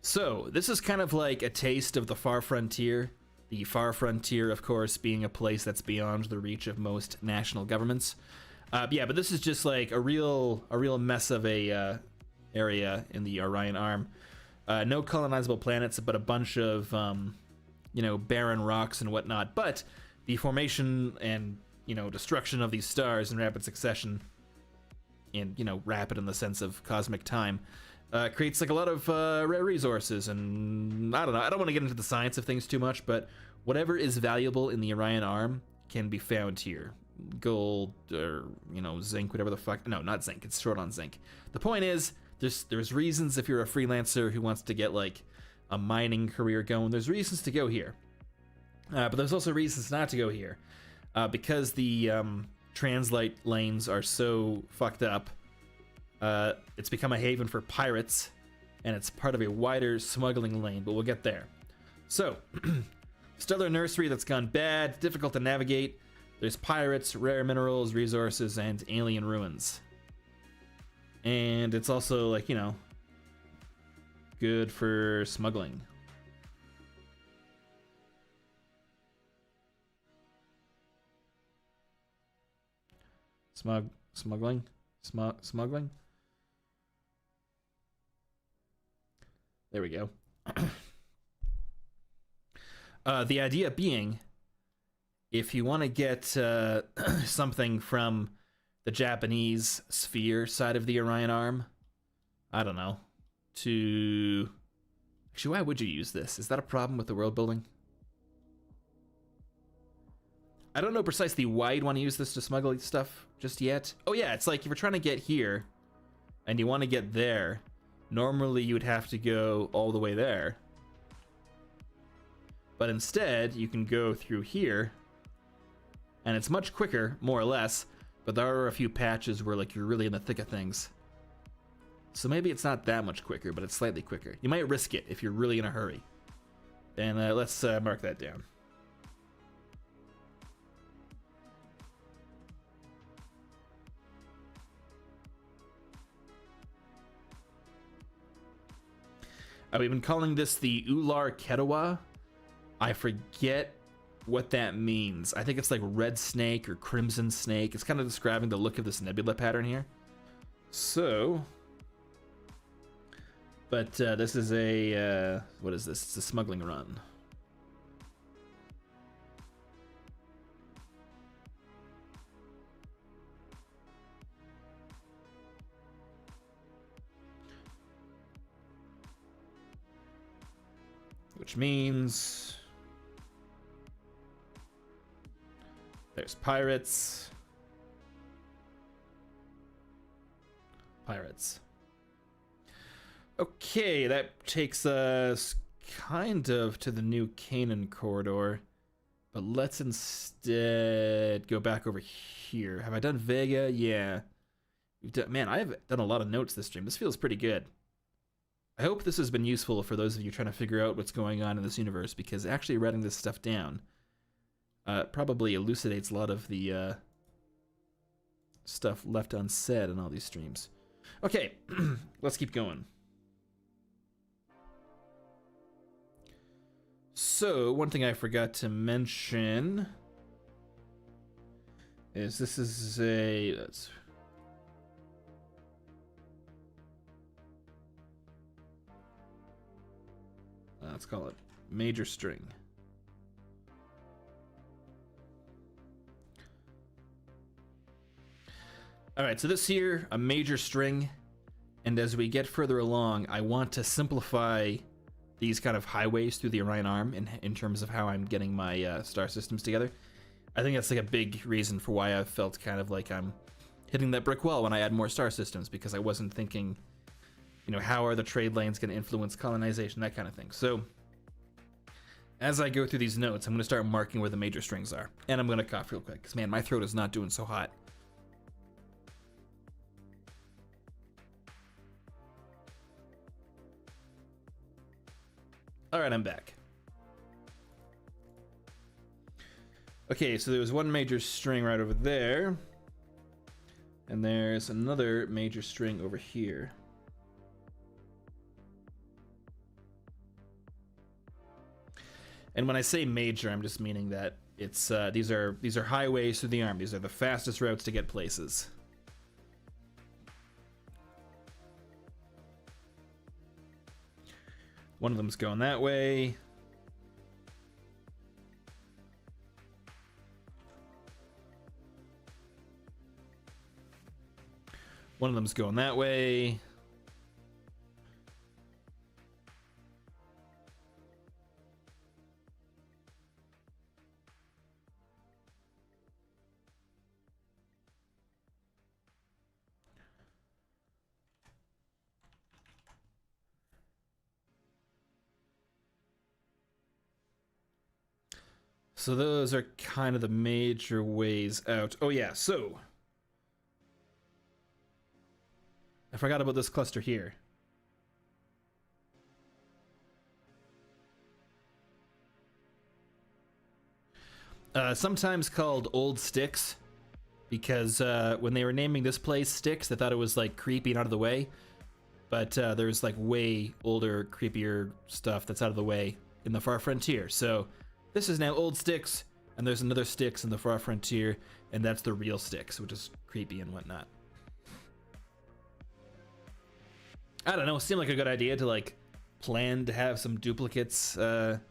So, this is kind of like a taste of the far frontier. The far frontier, of course, being a place that's beyond the reach of most national governments. Yeah, but this is just like a real mess of a area in the Orion Arm. No colonizable planets, but a bunch of, barren rocks and whatnot. But the formation and, destruction of these stars in rapid succession, and, rapid in the sense of cosmic time, creates like a lot of rare resources. And I don't know, I don't want to get into the science of things too much, but whatever is valuable in the Orion Arm can be found here. Gold, or, zinc, whatever the fuck. No, not zinc, it's short on zinc. The point is, there's reasons if you're a freelancer who wants to get like a mining career going, there's reasons to go here. But there's also reasons not to go here. Because the translate lanes are so fucked up, it's become a haven for pirates, and it's part of a wider smuggling lane, but we'll get there. So, stellar nursery that's gone bad, difficult to navigate. There's pirates, rare minerals, resources, and alien ruins. And it's also, like, good for smuggling. Smuggling? Smuggling? There we go. The idea being, if you want to get something from the Japanese sphere side of the Orion Arm, I don't know, to... Actually, why would you use this? Is that a problem with the world building? I don't know precisely why you'd want to use this to smuggle stuff just yet. Oh yeah, it's like if you're trying to get here and you want to get there, normally you would have to go all the way there. But instead, you can go through here, and it's much quicker, more or less, but there are a few patches where like you're really in the thick of things. So maybe it's not that much quicker, but it's slightly quicker. You might risk it if you're really in a hurry. And let's mark that down. We've been calling this the Ular Ketawa. I forget what that means. I think it's like red snake or crimson snake. It's kind of describing the look of this nebula pattern here. So, but this is a, what is this? It's a smuggling run. Which means there's pirates. Pirates. Okay, that takes us kind of to the new Canaan corridor. But let's instead go back over here. Have I done Vega? Yeah. Man, I've done a lot of notes this stream. This feels pretty good. I hope this has been useful for those of you trying to figure out what's going on in this universe, because actually writing this stuff down probably elucidates a lot of the stuff left unsaid in all these streams. Okay, let's keep going. So, one thing I forgot to mention is this is a... let's call it major string. All right, so this here, a major string, and as we get further along, I want to simplify these kind of highways through the Orion Arm in terms of how I'm getting my star systems together. I think that's like a big reason for why I've felt kind of like I'm hitting that brick wall when I add more star systems, because I wasn't thinking, how are the trade lanes going to influence colonization, that kind of thing. So as I go through these notes, I'm going to start marking where the major strings are. And I'm going to cough real quick, because, man, my throat is not doing so hot. All right, I'm back. Okay, so there's one major string right over there. And there's another major string over here. And when I say major, I'm just meaning that it's these are highways through the arm. These are the fastest routes to get places. One of them's going that way. One of them's going that way. So those are kind of the major ways out. Oh yeah, so I forgot about this cluster here. Sometimes called Old Sticks, because when they were naming this place Sticks, they thought it was like creepy and out of the way. But there's like way older, creepier stuff that's out of the way in the Far Frontier. So this is now Old Sticks, and there's another Sticks in the Far Frontier, and that's the real Sticks, which is creepy and whatnot. I don't know, it seemed like a good idea to like plan to have some duplicates in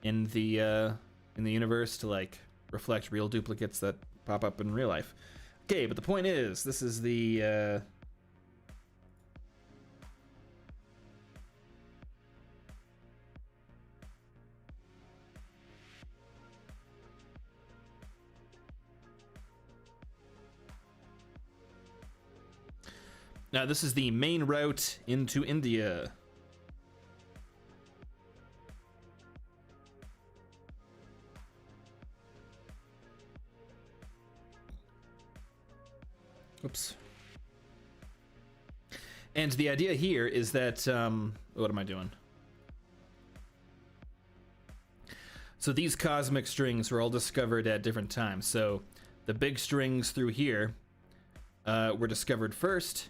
the universe to like reflect real duplicates that pop up in real life. Okay, but the point is, this is the now this is the main route into India. Oops. And the idea here is that, what am I doing? So these cosmic strings were all discovered at different times. So the big strings through here were discovered first.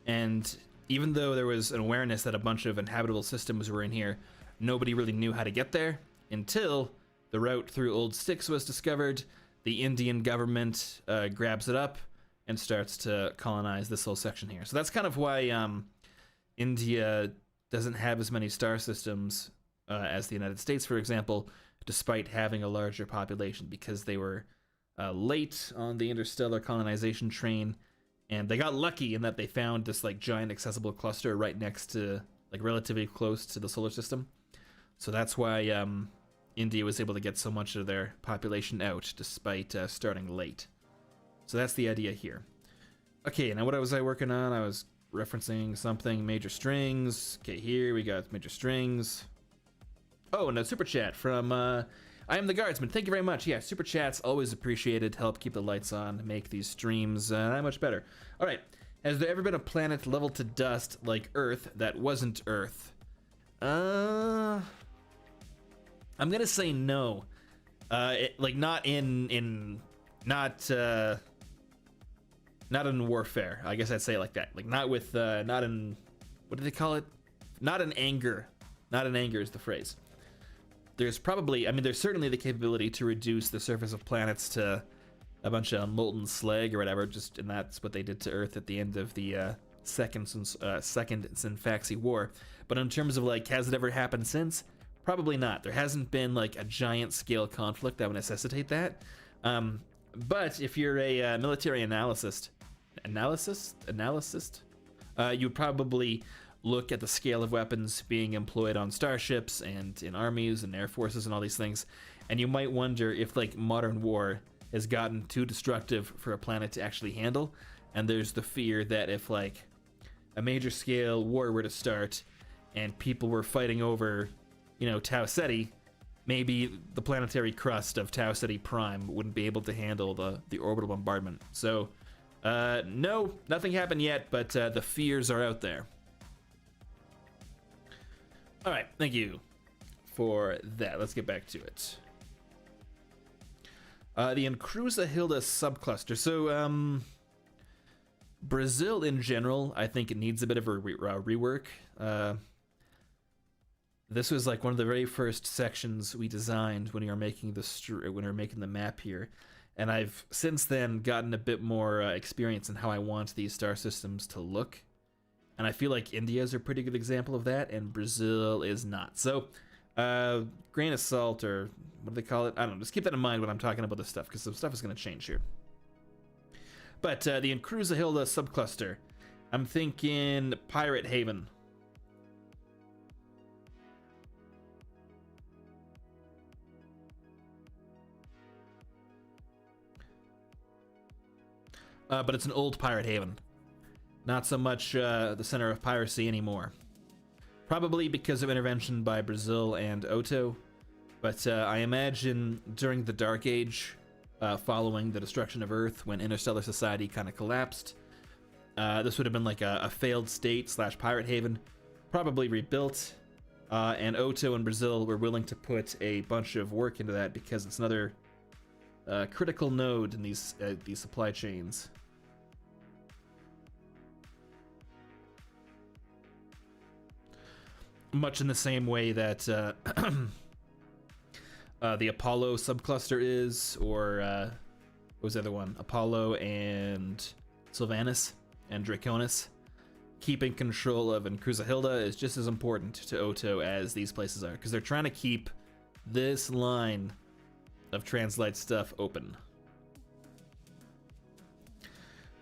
And even though there was an awareness that a bunch of inhabitable systems were in here, nobody really knew how to get there until the route through Old Sticks was discovered. The Indian government grabs it up and starts to colonize this whole section here. So that's kind of why India doesn't have as many star systems as the United States, for example, despite having a larger population, because they were late on the interstellar colonization train. And they got lucky in that they found this like giant accessible cluster right next to, like relatively close to the solar system. So that's why India was able to get so much of their population out despite starting late. So that's the idea here. Okay, now what was I working on? I was referencing something, major strings. Okay, here we got major strings. Oh, and a super chat from I am the Guardsman. Thank you very much. Yeah, super chats always appreciated. Help keep the lights on, make these streams that much better. All right, has there ever been a planet leveled to dust like Earth that wasn't Earth? I'm gonna say no. Like not in warfare. I guess I'd say it like that. Like not with not in, what do they call it? Not in anger. Not in anger is the phrase. There's probably, I mean, there's certainly the capability to reduce the surface of planets to a bunch of molten slag or whatever, and that's what they did to Earth at the end of the second Synfaxi War. But in terms of like, has it ever happened since? Probably not. There hasn't been like a giant scale conflict that would necessitate that. But if you're a military analyst, you'd probably look at the scale of weapons being employed on starships and in armies and air forces and all these things, and you might wonder if like modern war has gotten too destructive for a planet to actually handle. and there's the fear that if like a major scale war were to start and people were fighting over, you know, Tau Ceti, maybe the planetary crust of Tau Ceti Prime wouldn't be able to handle the orbital bombardment. So, no, nothing happened yet, but the fears are out there. All right, thank you for that. Let's get back to it. The Encruzilhilda subcluster. So, Brazil in general, I think it needs a bit of a rework. This was like one of the very first sections we designed when we were making the map here, and I've since then gotten a bit more experience in how I want these star systems to look, and I feel like India is a pretty good example of that, and Brazil is not. So, grain of salt, or what do they call it? I don't know. Just keep that in mind when I'm talking about this stuff, because some stuff is going to change here. But the Encruzilhilda subcluster, I'm thinking Pirate Haven. But it's an old pirate haven. Not so much the center of piracy anymore. Probably because of intervention by Brazil and Otto. But I imagine during the Dark Age, following the destruction of Earth, when interstellar society kind of collapsed, this would have been like a failed state / pirate haven, probably rebuilt. And Otto and Brazil were willing to put a bunch of work into that because it's another critical node in these supply chains. Much in the same way that the Apollo subcluster is, or what was the other one? Apollo and Sylvanus and Draconis. Keeping control of Encruzilhilda is just as important to Otto as these places are, because they're trying to keep this line of Translite stuff open.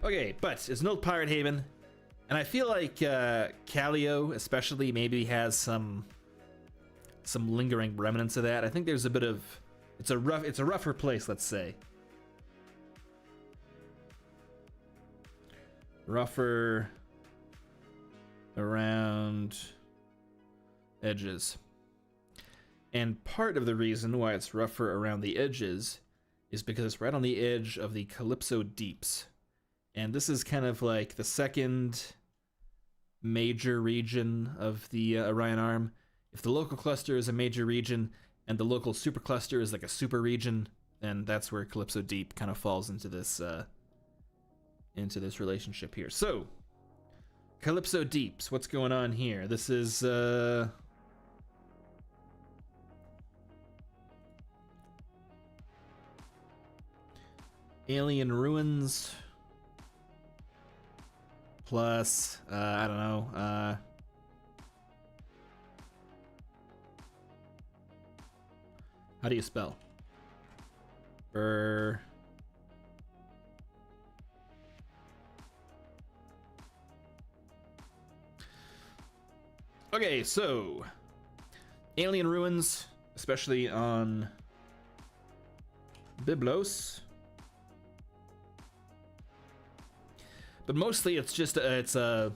Okay, but it's an old pirate haven, and I feel like Callio especially maybe has some lingering remnants of that. I think there's a bit of it's a rougher place, let's say. Rougher around edges. And part of the reason why it's rougher around the edges is because it's right on the edge of the Calypso Deeps. And this is kind of like the second major region of the Orion Arm. If the local cluster is a major region and the local supercluster is like a super region, then that's where Calypso Deep kind of falls into this relationship here. So, Calypso Deeps, what's going on here? This is alien ruins plus I don't know, how do you spell? Okay, so alien ruins, especially on Byblos. But mostly it's just it's a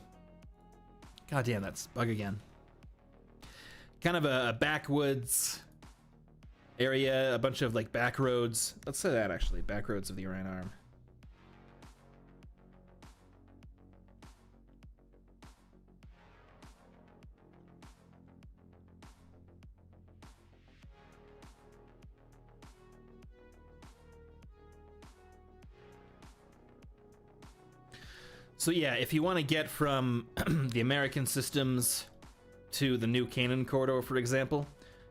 goddamn, that's bug again. Kind of a backwoods area, a bunch of like back roads. Let's say that actually, back roads of the Orion Arm. So yeah, if you want to get from the American systems to the new Canaan corridor, for example,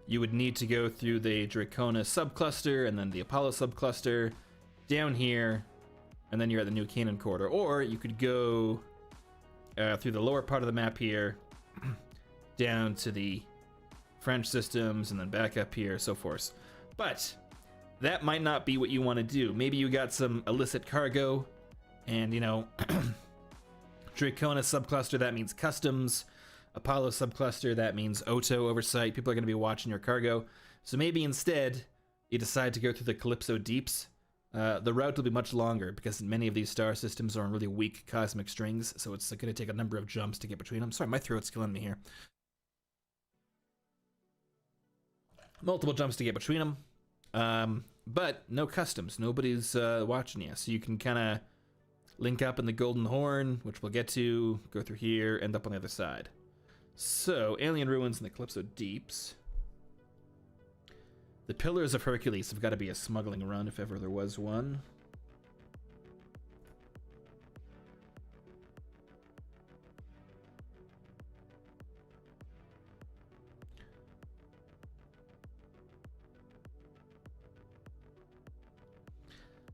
you would need to go through the Draconis subcluster and then the Apollo subcluster down here, and then you're at the new Canaan corridor. Or you could go through the lower part of the map here, down to the French systems, and then back up here, so forth. But that might not be what you want to do. Maybe you got some illicit cargo, and you know, Draconis subcluster, that means customs. Apollo subcluster, that means Otto oversight. People are going to be watching your cargo. So maybe instead, you decide to go through the Calypso Deeps, The route will be much longer because many of these star systems are on really weak cosmic strings, so it's going to take a number of jumps to get between them. Sorry, my throat's killing me here. Multiple jumps to get between them, but no customs. Nobody's watching you, so you can kind of link up in the Golden Horn, which we'll get to, go through here, end up on the other side. So, alien ruins in the Calypso deeps. The Pillars of Hercules have got to be a smuggling run if ever there was one.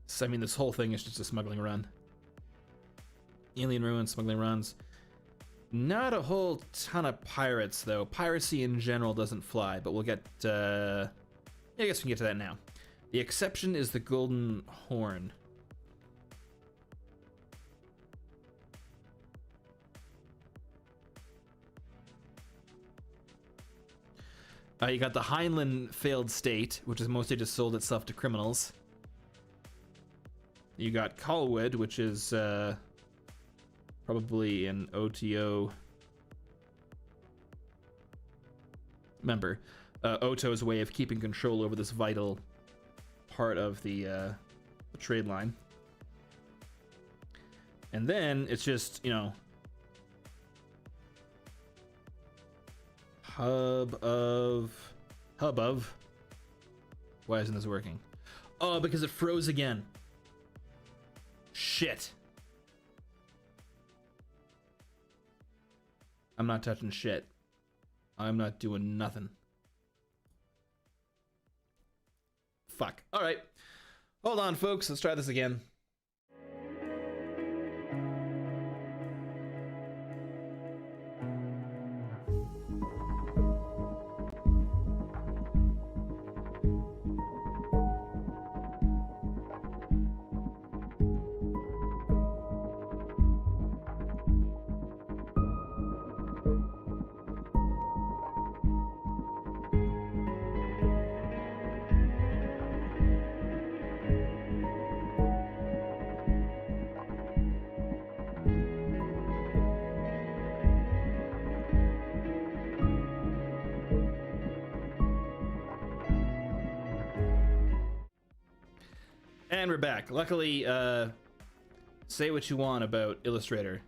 So, I mean, this whole thing is just a smuggling run. Alien ruins, smuggling runs. Not a whole ton of pirates, though. Piracy in general doesn't fly, but we'll get... I guess we can get to that now. The exception is the Golden Horn. You got the Heinlein failed state, which has mostly just sold itself to criminals. You got Colwood, which is probably an OTO member. Oto's way of keeping control over this vital part of the trade line. And then it's just, you know, hub of... Why isn't this working? Oh, because it froze again. Shit. I'm not touching shit. I'm not doing nothing. Fuck. All right. Hold on, folks. Let's try this again. And we're back. Luckily, say what you want about Illustrator.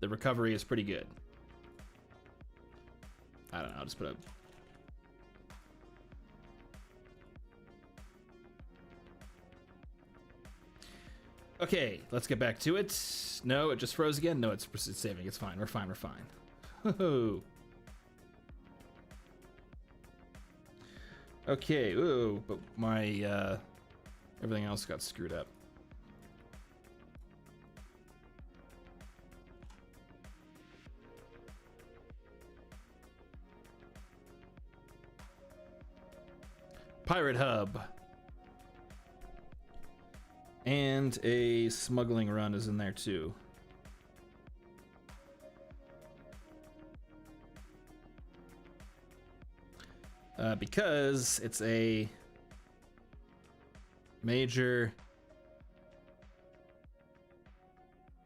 The recovery is pretty good. I don't know, I'll just put a... Okay, let's get back to it. No, it just froze again. No, it's saving. It's fine. We're fine. We're fine. Woohoo. Okay, ooh, but my, everything else got screwed up. Pirate Hub. And a smuggling run is in there too. Because it's a major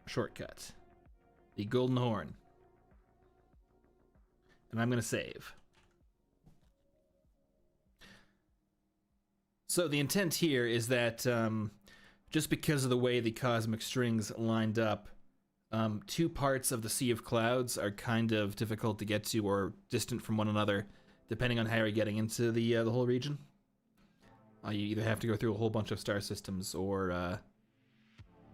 shortcut. The Golden Horn. And I'm going to save. So the intent here is that just because of the way the cosmic strings lined up, two parts of the Sea of Clouds are kind of difficult to get to or distant from one another, depending on how you're getting into the whole region. You either have to go through a whole bunch of star systems or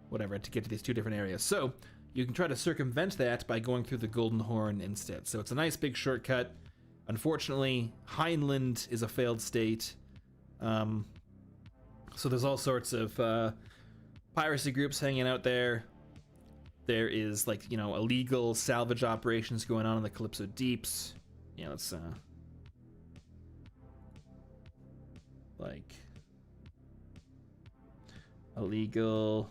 whatever to get to these two different areas. So you can try to circumvent that by going through the Golden Horn instead. So it's a nice big shortcut. Unfortunately, Heinlein is a failed state. So there's all sorts of piracy groups hanging out there. There is, like, you know, illegal salvage operations going on in the Calypso deeps. Yeah, let's like illegal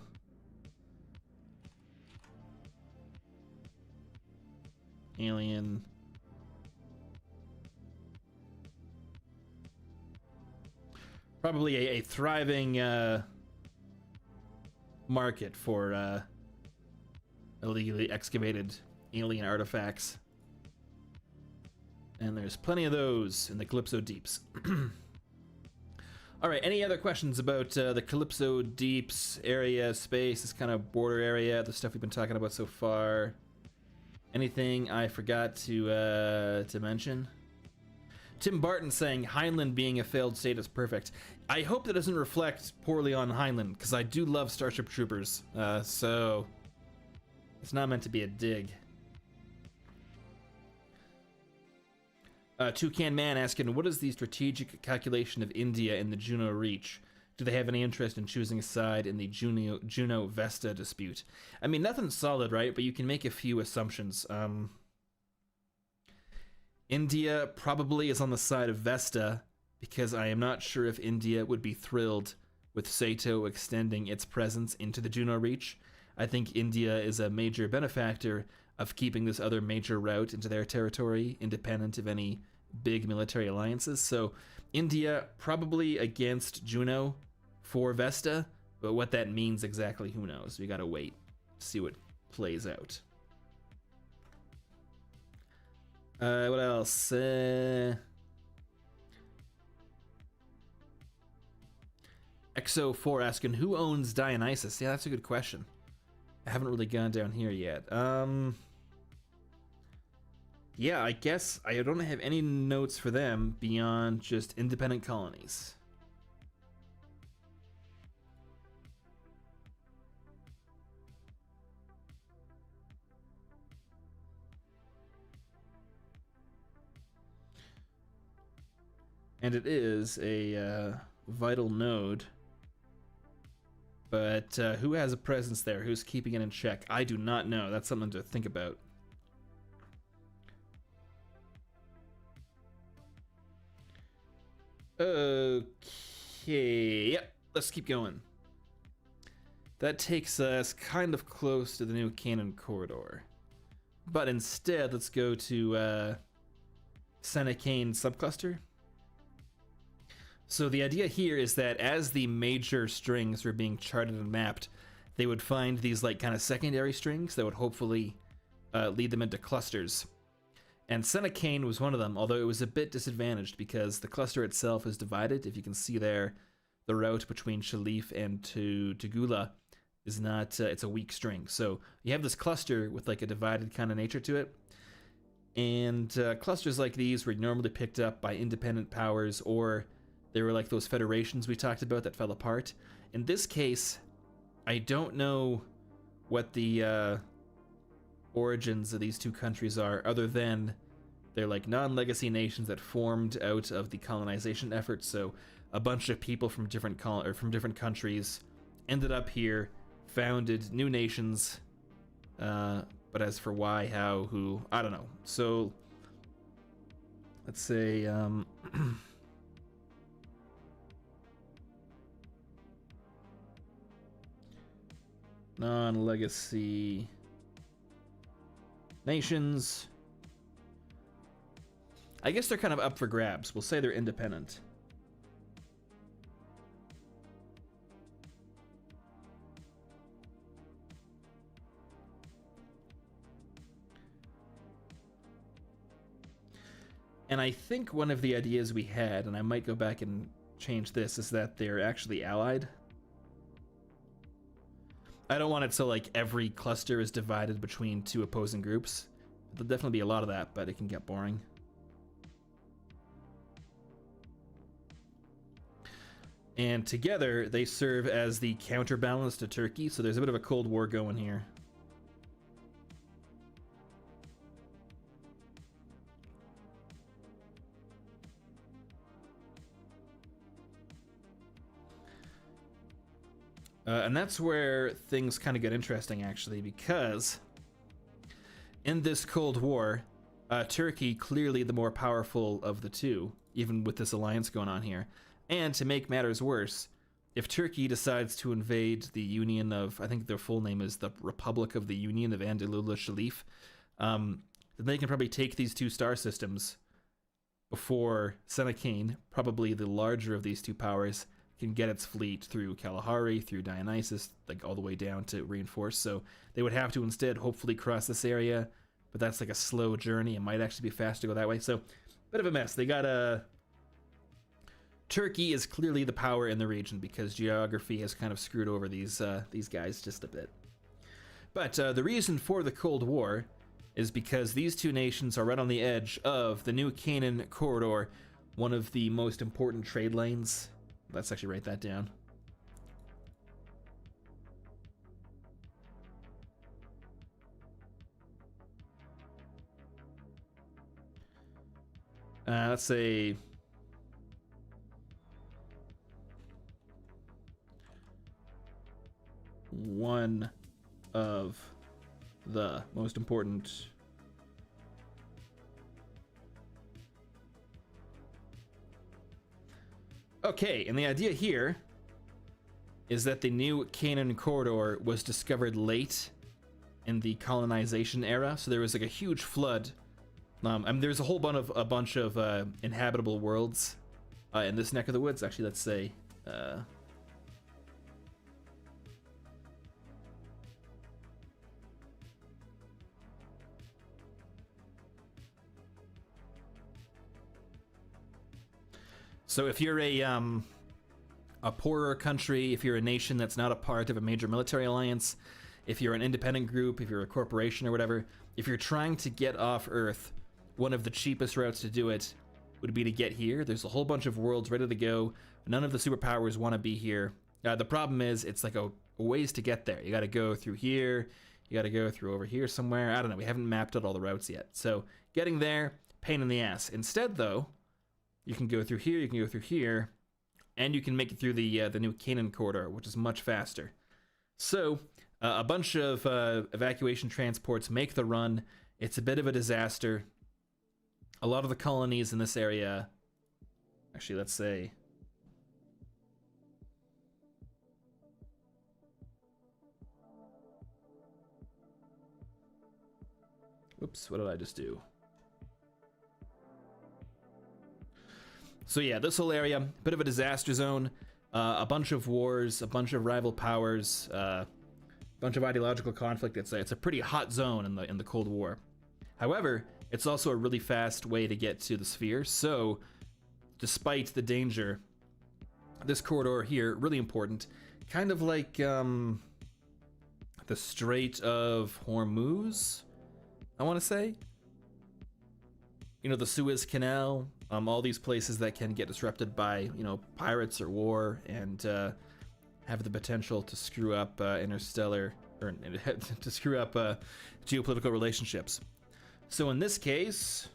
alien Probably a thriving market for illegally excavated alien artifacts. And there's plenty of those in the Calypso Deeps. All right, any other questions about the Calypso Deeps area, space, this kind of border area, the stuff we've been talking about so far? Anything I forgot to mention? Tim Barton saying Heinlein being a failed state is perfect. I hope that doesn't reflect poorly on Heinlein, because I do love Starship Troopers, so it's not meant to be a dig. Toucan Man asking, what is the strategic calculation of India in the Juno Reach? Do they have any interest in choosing a side in the Juno-Vesta dispute? I mean, nothing solid, right? But you can make a few assumptions. India probably is on the side of Vesta, because I am not sure if India would be thrilled with Sato extending its presence into the Juno Reach. I think India is a major benefactor of keeping this other major route into their territory, independent of any big military alliances. So India probably against Juno for Vesta, but what that means exactly, who knows? We gotta wait, see what plays out. What else? Exo4 asking, who owns Dionysus? Yeah, that's a good question. I haven't really gone down here yet. Yeah, I guess I don't have any notes for them beyond just independent colonies. And it is a vital node. But who has a presence there? Who's keeping it in check? I do not know. That's something to think about. Okay, yep, let's keep going. That takes us kind of close to the new Canaan corridor. But instead, let's go to Sakane subcluster. So the idea here is that as the major strings were being charted and mapped, they would find these like kind of secondary strings that would hopefully lead them into clusters. And Sakane was one of them, although it was a bit disadvantaged because the cluster itself is divided. If you can see there, the route between Shalif and to Gula is not, it's a weak string. So you have this cluster with like a divided kind of nature to it. And clusters like these were normally picked up by independent powers, or they were like those federations we talked about that fell apart. In this case, I don't know what the origins of these two countries are, other than they're like non-legacy nations that formed out of the colonization effort. So a bunch of people from different countries ended up here, founded new nations, but as for why, how, who, I don't know. So let's say non-legacy nations. I guess they're kind of up for grabs. We'll say they're independent. And I think one of the ideas we had, and I might go back and change this, is that they're actually allied. I don't want it so like every cluster is divided between two opposing groups. There'll definitely be a lot of that, but it can get boring. And together they serve as the counterbalance to Turkey, so there's a bit of a Cold War going here. And that's where things kind of get interesting, actually, because in this Cold War, Turkey clearly the more powerful of the two, even with this alliance going on here. And to make matters worse, if Turkey decides to invade the Union of, I think their full name is the Republic of the Union of Anadolu Shalif, then they can probably take these two star systems, before Sakane, probably the larger of these two powers, can get its fleet through Kalahari, through Dionysus, like all the way down to reinforce. So they would have to instead hopefully cross this area, but that's like a slow journey. It might actually be fast to go that way. So bit of a mess. They got a... Turkey is clearly the power in the region because geography has kind of screwed over these guys just a bit. But the reason for the Cold War is because these two nations are right on the edge of the New Canaan corridor, one of the most important trade lanes. Let's actually write that down. Let's say one of the most important Okay, and the idea here is that the New Canaan corridor was discovered late in the colonization era, so there was like a huge flood. I mean, there's a bunch of inhabitable worlds in this neck of the woods. Actually, let's say so if you're a poorer country, if you're a nation that's not a part of a major military alliance, if you're an independent group, if you're a corporation or whatever, if you're trying to get off Earth, one of the cheapest routes to do it would be to get here. There's a whole bunch of worlds ready to go. None of the superpowers want to be here. The problem is it's like a ways to get there. You got to go through here. You got to go through over here somewhere. I don't know. We haven't mapped out all the routes yet. So getting there, pain in the ass. Instead, though, you can go through here, you can go through here, and you can make it through the New Canaan corridor, which is much faster. So a bunch of evacuation transports make the run. It's a bit of a disaster. A lot of the colonies in this area, actually, let's say, whoops, what did I just do? So yeah, this whole area, bit of a disaster zone, a bunch of wars, a bunch of rival powers, a bunch of ideological conflict. It's a pretty hot zone in the Cold War. However, it's also a really fast way to get to the sphere. So, despite the danger, this corridor here really important, kind of like the Strait of Hormuz, I want to say. You know, the Suez Canal, all these places that can get disrupted by, you know, pirates or war, and have the potential to screw up interstellar, or to screw up geopolitical relationships. So in this case,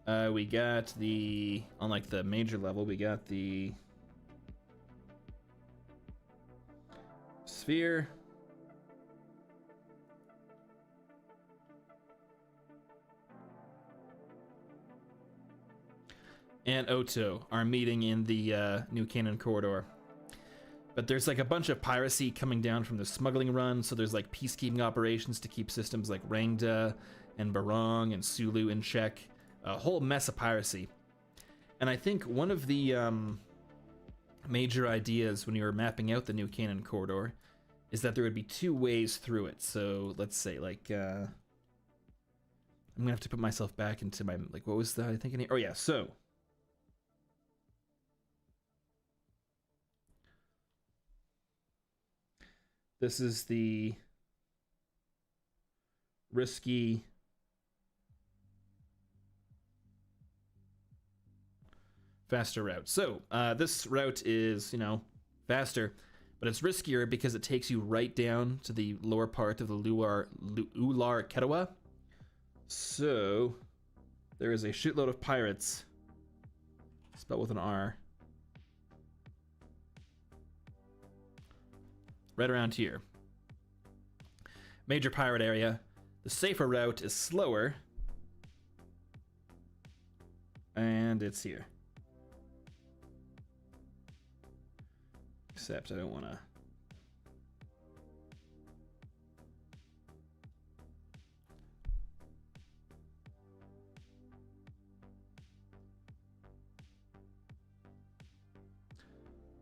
we got the, on like the major level, we got the sphere. And Oto are meeting in the New Canaan corridor. But there's like a bunch of piracy coming down from the smuggling run, so there's like peacekeeping operations to keep systems like Rangda and Barong and Sulu in check. A whole mess of piracy. And I think one of the major ideas when you were mapping out the New Canaan corridor is that there would be two ways through it. So let's say like, I'm gonna have to put myself back into my, like, what was I thinking here? Oh yeah, so this is the risky faster route. So this route is, you know, faster, but it's riskier because it takes you right down to the lower part of the Ular Ketawah. So there is a shitload of pirates, spelled with an R, right around here. Major pirate area. The safer route is slower, and it's here. Except I don't want to.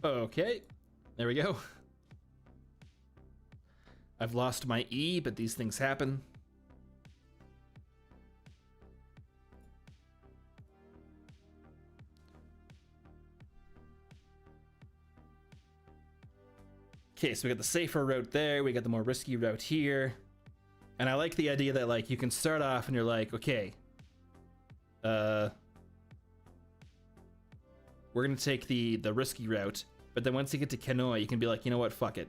Okay, there we go. I've lost my E, but these things happen. Okay, so we got the safer route there, we got the more risky route here. And I like the idea that, like, you can start off and you're like, okay, we're gonna take the risky route, but then once you get to Kenoi, you can be like, you know what, fuck it.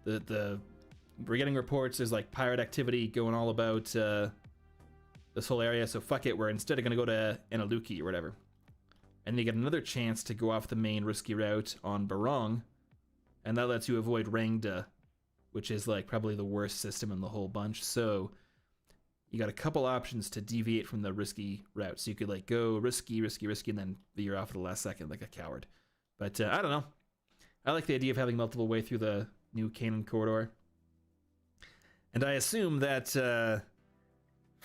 We're getting reports there's like pirate activity going all about this whole area, so fuck it, we're instead gonna go to Enaluki or whatever. And then you get another chance to go off the main risky route on Barong, and that lets you avoid Rangda, which is like probably the worst system in the whole bunch. So you got a couple options to deviate from the risky route. So you could like go risky, risky, risky, and then veer off at the last second like a coward. But I don't know. I like the idea of having multiple way through the new Canaan corridor. And I assume that for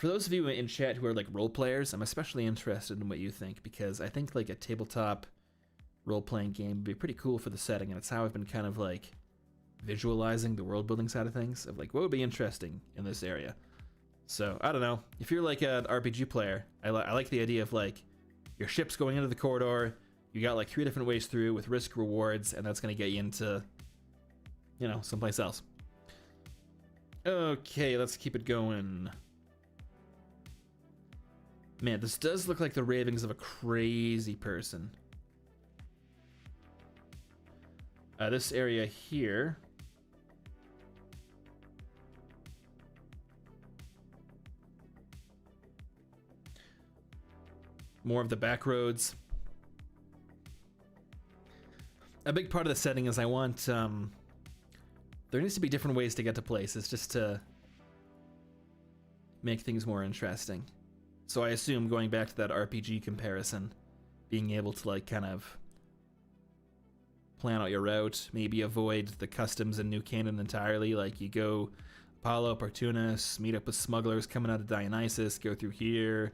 those of you in chat who are like role players, I'm especially interested in what you think, because I think like a tabletop role-playing game would be pretty cool for the setting, and it's how I've been kind of like visualizing the world building side of things, of like what would be interesting in this area. So I don't know, if you're like an RPG player, I like the idea of like your ship's going into the corridor, you got like 3 different ways through with risk rewards, and that's going to get you into, you know, someplace else. Okay, let's keep it going. Man, this does look like the ravings of a crazy person. This area here. More of the back roads. A big part of the setting is I want, there needs to be different ways to get to places just to make things more interesting. So I assume, going back to that RPG comparison, being able to like kind of plan out your route, maybe avoid the customs in New Canaan entirely, like you go Apollo, Opportunus, meet up with smugglers coming out of Dionysus, go through here.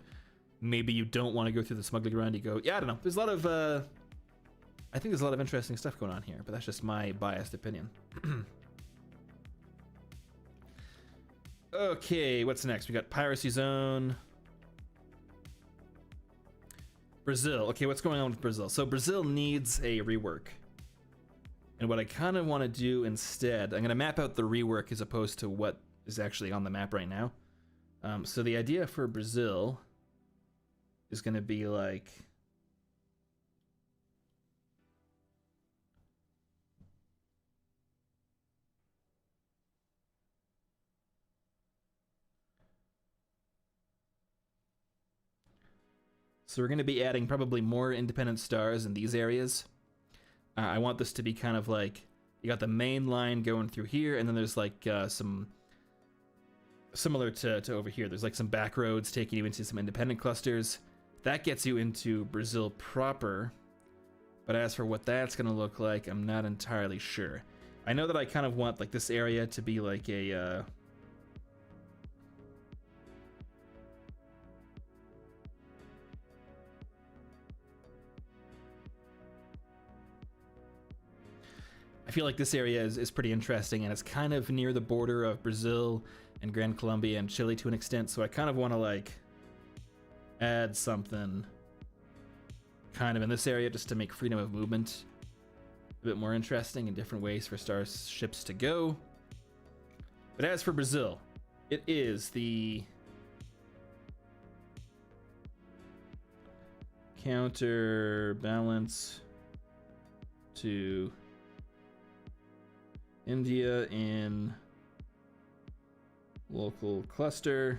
Maybe you don't want to go through the smuggling round, you go, yeah, I don't know. There's a lot of, I think there's a lot of interesting stuff going on here, but that's just my biased opinion. Okay, what's next? We got Piracy Zone. Brazil. Okay, what's going on with Brazil? So Brazil needs a rework. And what I kind of want to do instead, I'm going to map out the rework as opposed to what is actually on the map right now. So the idea for Brazil is going to be like... So we're going to be adding probably more independent stars in these areas. I want this to be kind of like, you got the main line going through here, and then there's like some, similar to over here, there's like some back roads taking you into some independent clusters. That gets you into Brazil proper, but as for what that's going to look like, I'm not entirely sure. I know that I kind of want like this area to be like a... I feel like this area is pretty interesting, and it's kind of near the border of Brazil and Grand Colombia and Chile to an extent, so I kind of want to like add something kind of in this area just to make freedom of movement a bit more interesting and different ways for starships to go. But as for Brazil, it is the counterbalance to India in local cluster.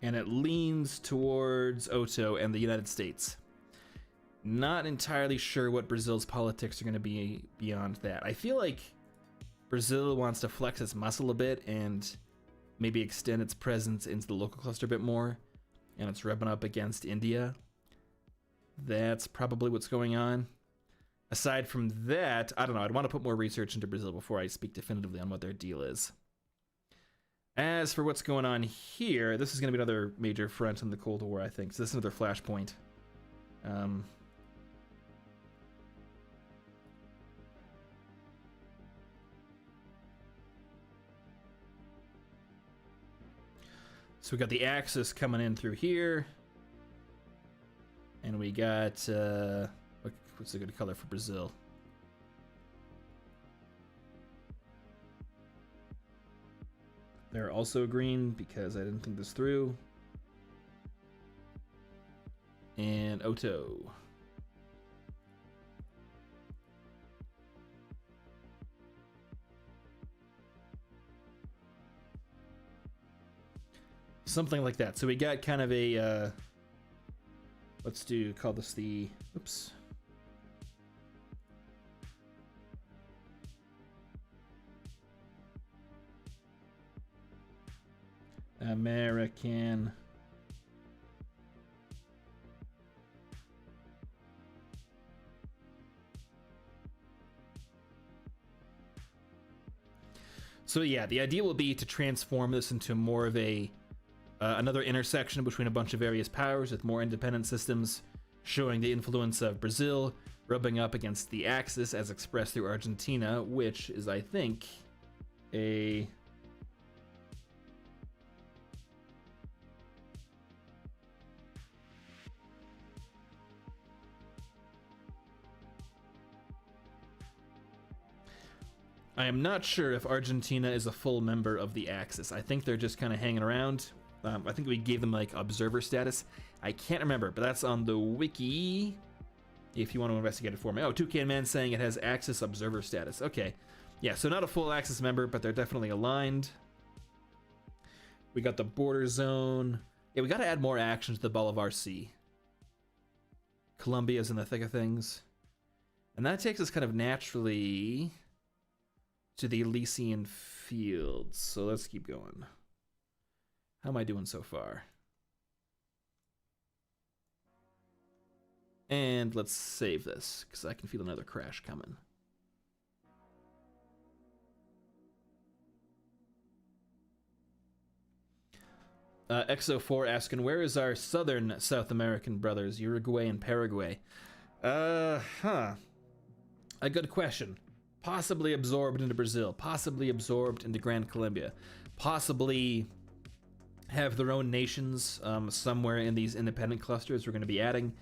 And it leans towards Oto and the United States. Not entirely sure what Brazil's politics are going to be beyond that. I feel like Brazil wants to flex its muscle a bit and maybe extend its presence into the local cluster a bit more. And it's rubbing up against India. That's probably what's going on. Aside from that, I don't know. I'd want to put more research into Brazil before I speak definitively on what their deal is. As for what's going on here, this is going to be another major front in the Cold War, I think. So this is another flashpoint. So we got the axis coming in through here. And we got, what's a good color for Brazil? They're also green because I didn't think this through. And Oto. Something like that. So we got kind of a, call this the, oops. American. So yeah, the idea will be to transform this into more of a another intersection between a bunch of various powers with more independent systems, showing the influence of Brazil rubbing up against the Axis as expressed through Argentina, which is, I think, a... I am not sure if Argentina is a full member of the Axis. I think they're just kind of hanging around. I think we gave them like observer status. I can't remember, but that's on the wiki. If you want to investigate it for me. Oh, Toucan Man saying it has Axis observer status. Okay. Yeah, so not a full Axis member, but they're definitely aligned. We got the border zone. Yeah, we got to add more action to the Bolivar Sea. Colombia's in the thick of things. And that takes us kind of naturally to the Elysian Fields. So let's keep going. How am I doing so far? And let's save this, because I can feel another crash coming. XO4 asking, where is our southern South American brothers, Uruguay and Paraguay? A good question. Possibly absorbed into Brazil, possibly absorbed into Grand Colombia, possibly have their own nations somewhere in these independent clusters we're going to be adding.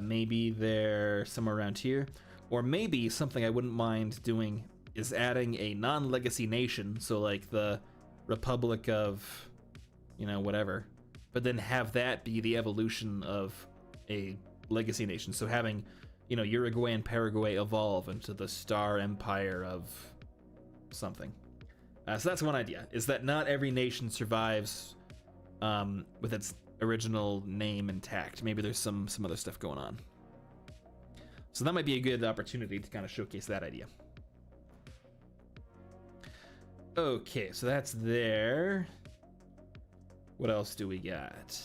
Maybe they're somewhere around here. Or maybe something I wouldn't mind doing is adding a non-legacy nation, so like the Republic of, you know, whatever, but then have that be the evolution of a legacy nation. So having, you know, Uruguay and Paraguay evolve into the Star Empire of something. So that's one idea, is that not every nation survives with its original name intact. Maybe there's some other stuff going on. So that might be a good opportunity to kind of showcase that idea. Okay, so that's there. What else do we got?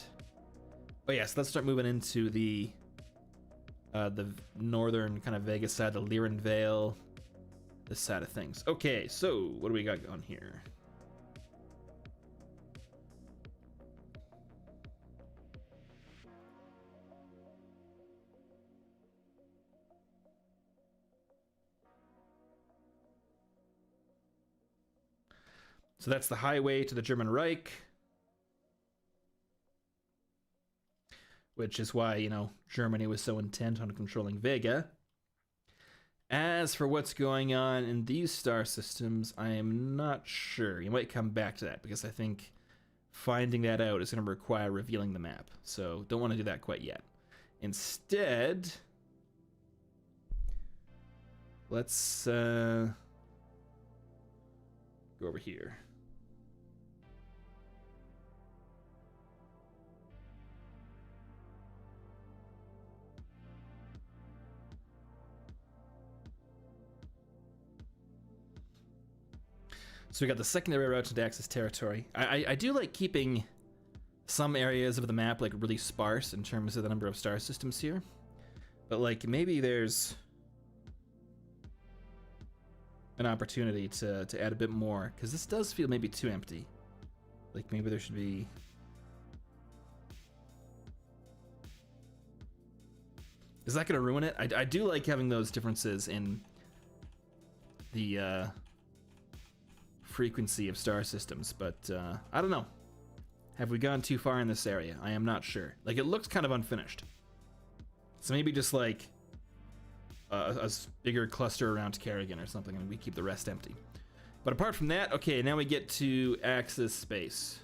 Oh yeah, so let's start moving into the northern kind of Vegas side, the Lyran Vale, this side of things. Okay, so what do we got on here? So that's the highway to the German Reich, which is why, you know, Germany was so intent on controlling Vega. As for what's going on in these star systems, I am not sure. You might come back to that, because I think finding that out is going to require revealing the map. So don't want to do that quite yet. Instead, let's go over here. So we got the secondary route to Axis territory. I do like keeping some areas of the map like really sparse in terms of the number of star systems here. But like maybe there's an opportunity to add a bit more, because this does feel maybe too empty. Like maybe there should be... Is that going to ruin it? I do like having those differences in the frequency of star systems, but I don't know. Have we gone too far in this area? I am not sure. Like, it looks kind of unfinished. So maybe just like a bigger cluster around Kerrigan or something, and we keep the rest empty. But apart from that, okay, now we get to Axis space.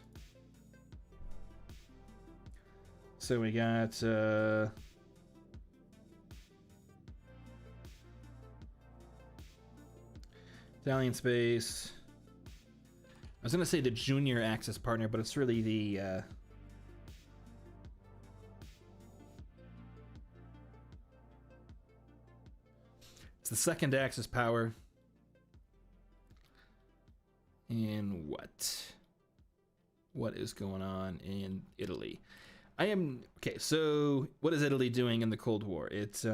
So we got Italian space. I was gonna say the junior Axis partner, but it's really the it's the second Axis power. And what is going on in Italy? Okay, so what is Italy doing in the Cold War? It's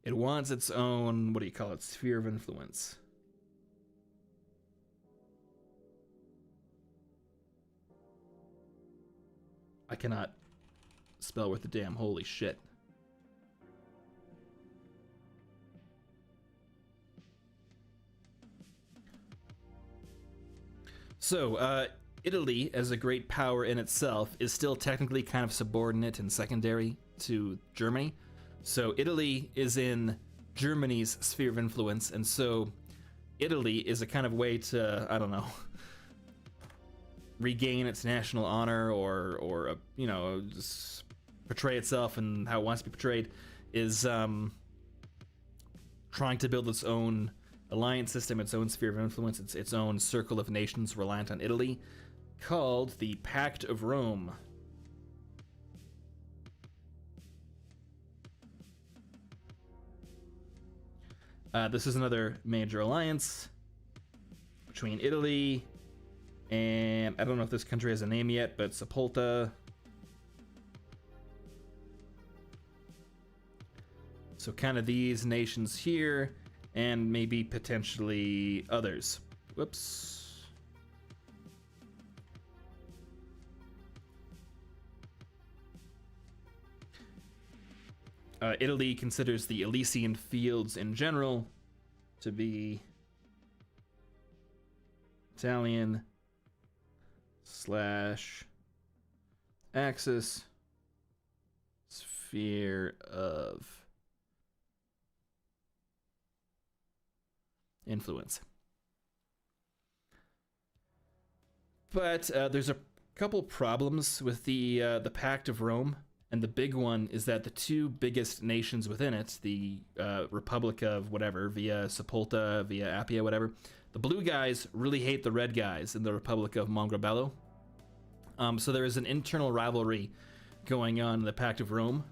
it wants its own, what do you call it, sphere of influence. I cannot spell worth a damn, holy shit. So, Italy, as a great power in itself, is still technically kind of subordinate and secondary to Germany. So Italy is in Germany's sphere of influence, and so Italy is a kind of way to, I don't know, regain its national honor or you know, just portray itself and how it wants to be portrayed, is trying to build its own alliance system, its own sphere of influence, its own circle of nations reliant on Italy, called the Pact of Rome. This is another major alliance between Italy and, I don't know if this country has a name yet, but Sepulta. So kind of these nations here, and maybe potentially others. Whoops. Italy considers the Elysian Fields in general to be Italian / Axis sphere of influence. But there's a couple problems with the Pact of Rome. And the big one is that the two biggest nations within it, the Republic of whatever, via Sepulta, via Appia, whatever, the blue guys really hate the red guys in the Republic of Mongrabello. So there is an internal rivalry going on in the Pact of Rome,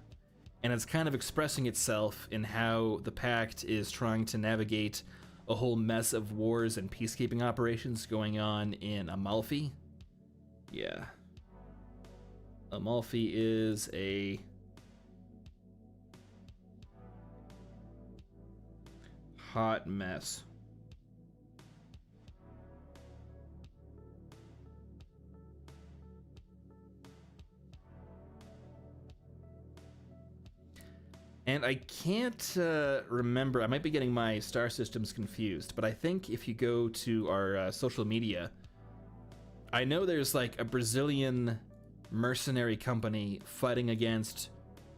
and it's kind of expressing itself in how the Pact is trying to navigate a whole mess of wars and peacekeeping operations going on in Amalfi. Yeah. Amalfi is a hot mess. And I can't remember, I might be getting my star systems confused, but I think if you go to our social media, I know there's like a Brazilian mercenary company fighting against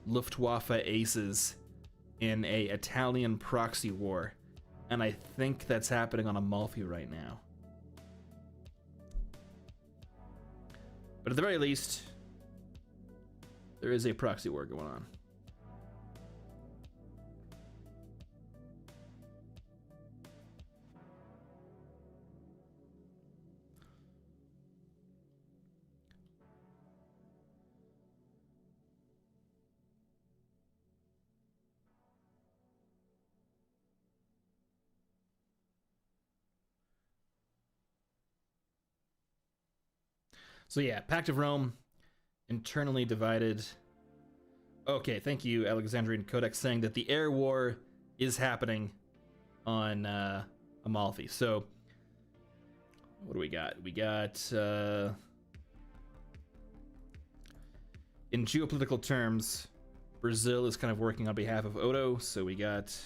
Luftwaffe aces in a Italian proxy war, and I think that's happening on Amalfi right now. But at the very least, there is a proxy war going on. So yeah, Pact of Rome, internally divided. Okay, thank you, Alexandrian Codex, saying that the air war is happening on Amalfi. So, what do we got? We got, in geopolitical terms, Brazil is kind of working on behalf of Odo, so we got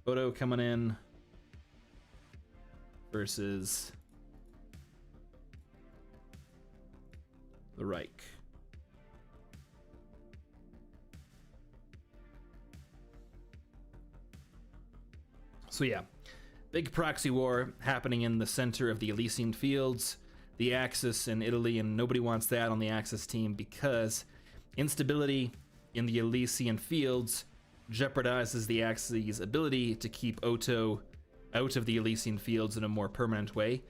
Odo coming in versus the Reich. So yeah, big proxy war happening in the center of the Elysian Fields, the Axis in Italy, and nobody wants that on the Axis team because instability in the Elysian Fields jeopardizes the Axis' ability to keep Oto out of the Elysian Fields in a more permanent way.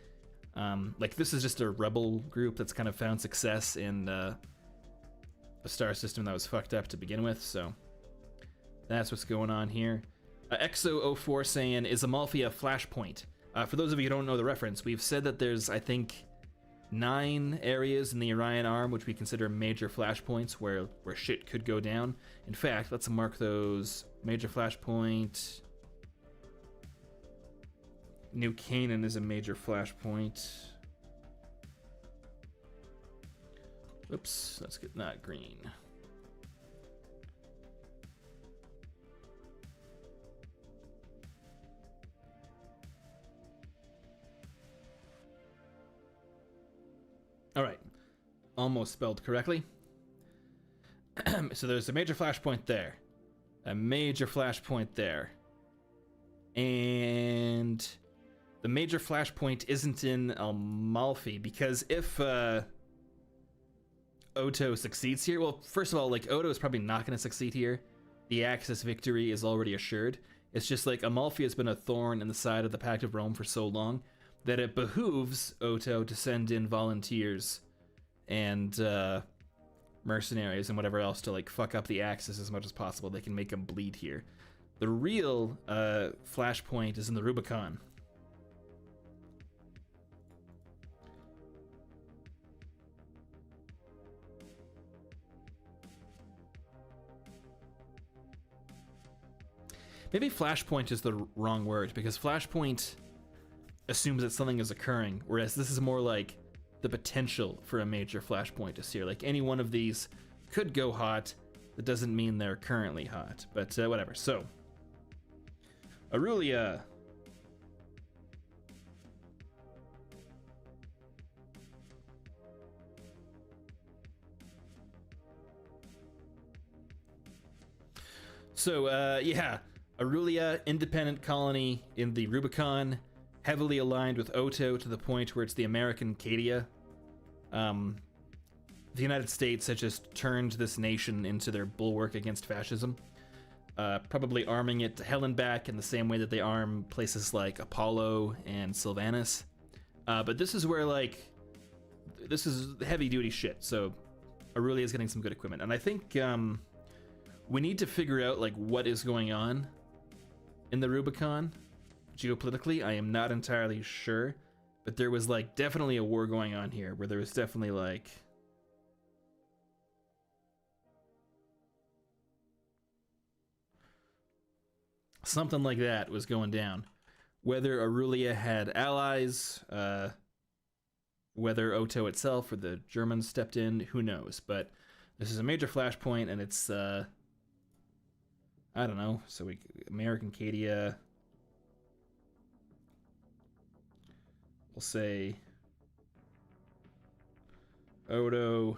Like, this is just a rebel group that's kind of found success in a star system that was fucked up to begin with, so that's what's going on here. Exo04 saying, is Amalfi a flashpoint? For those of you who don't know the reference, we've said that there's, I think, 9 areas in the Orion Arm which we consider major flashpoints where shit could go down. In fact, let's mark those. Major flashpoint. New Canaan is a major flashpoint. Oops, let's get that green. All right, almost spelled correctly. So there's a major flashpoint there, a major flashpoint there, and the major flashpoint isn't in Amalfi because if Oto succeeds here, well, first of all, like, Oto is probably not going to succeed here. The Axis victory is already assured. It's just like Amalfi has been a thorn in the side of the Pact of Rome for so long that it behooves Oto to send in volunteers and mercenaries and whatever else to, like, fuck up the Axis as much as possible. They can make them bleed here. The real flashpoint is in the Rubicon. Maybe flashpoint is the wrong word, because flashpoint assumes that something is occurring, whereas this is more like the potential for a major flashpoint is here. Like, any one of these could go hot. That doesn't mean they're currently hot, but whatever. So, Aurelia. So, yeah, Aurelia, independent colony in the Rubicon, heavily aligned with Oto to the point where it's the American Cadia. The United States has just turned this nation into their bulwark against fascism, probably arming it to hell and back in the same way that they arm places like Apollo and Sylvanus. But this is where, like, this is heavy-duty shit, so Aurelia is getting some good equipment. And I think we need to figure out, like, what is going on in the Rubicon. Geopolitically, I am not entirely sure, but there was, like, definitely a war going on here where there was definitely, like, something like that was going down. Whether Aurelia had allies, whether Oto itself or the Germans stepped in, who knows? But this is a major flashpoint, and it's, I don't know, so American Cadia. We'll say Odo.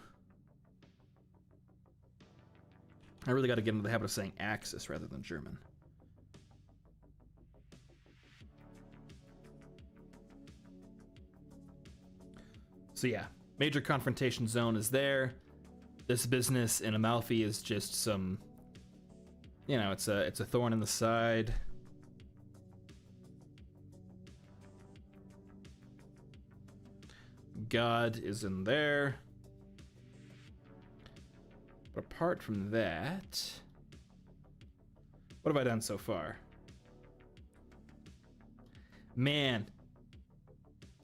I really got to get into the habit of saying Axis rather than German. So yeah, major confrontation zone is there. This business in Amalfi is just some, you know, it's a thorn in the side. God is in there. But apart from that, what have I done so far? Man,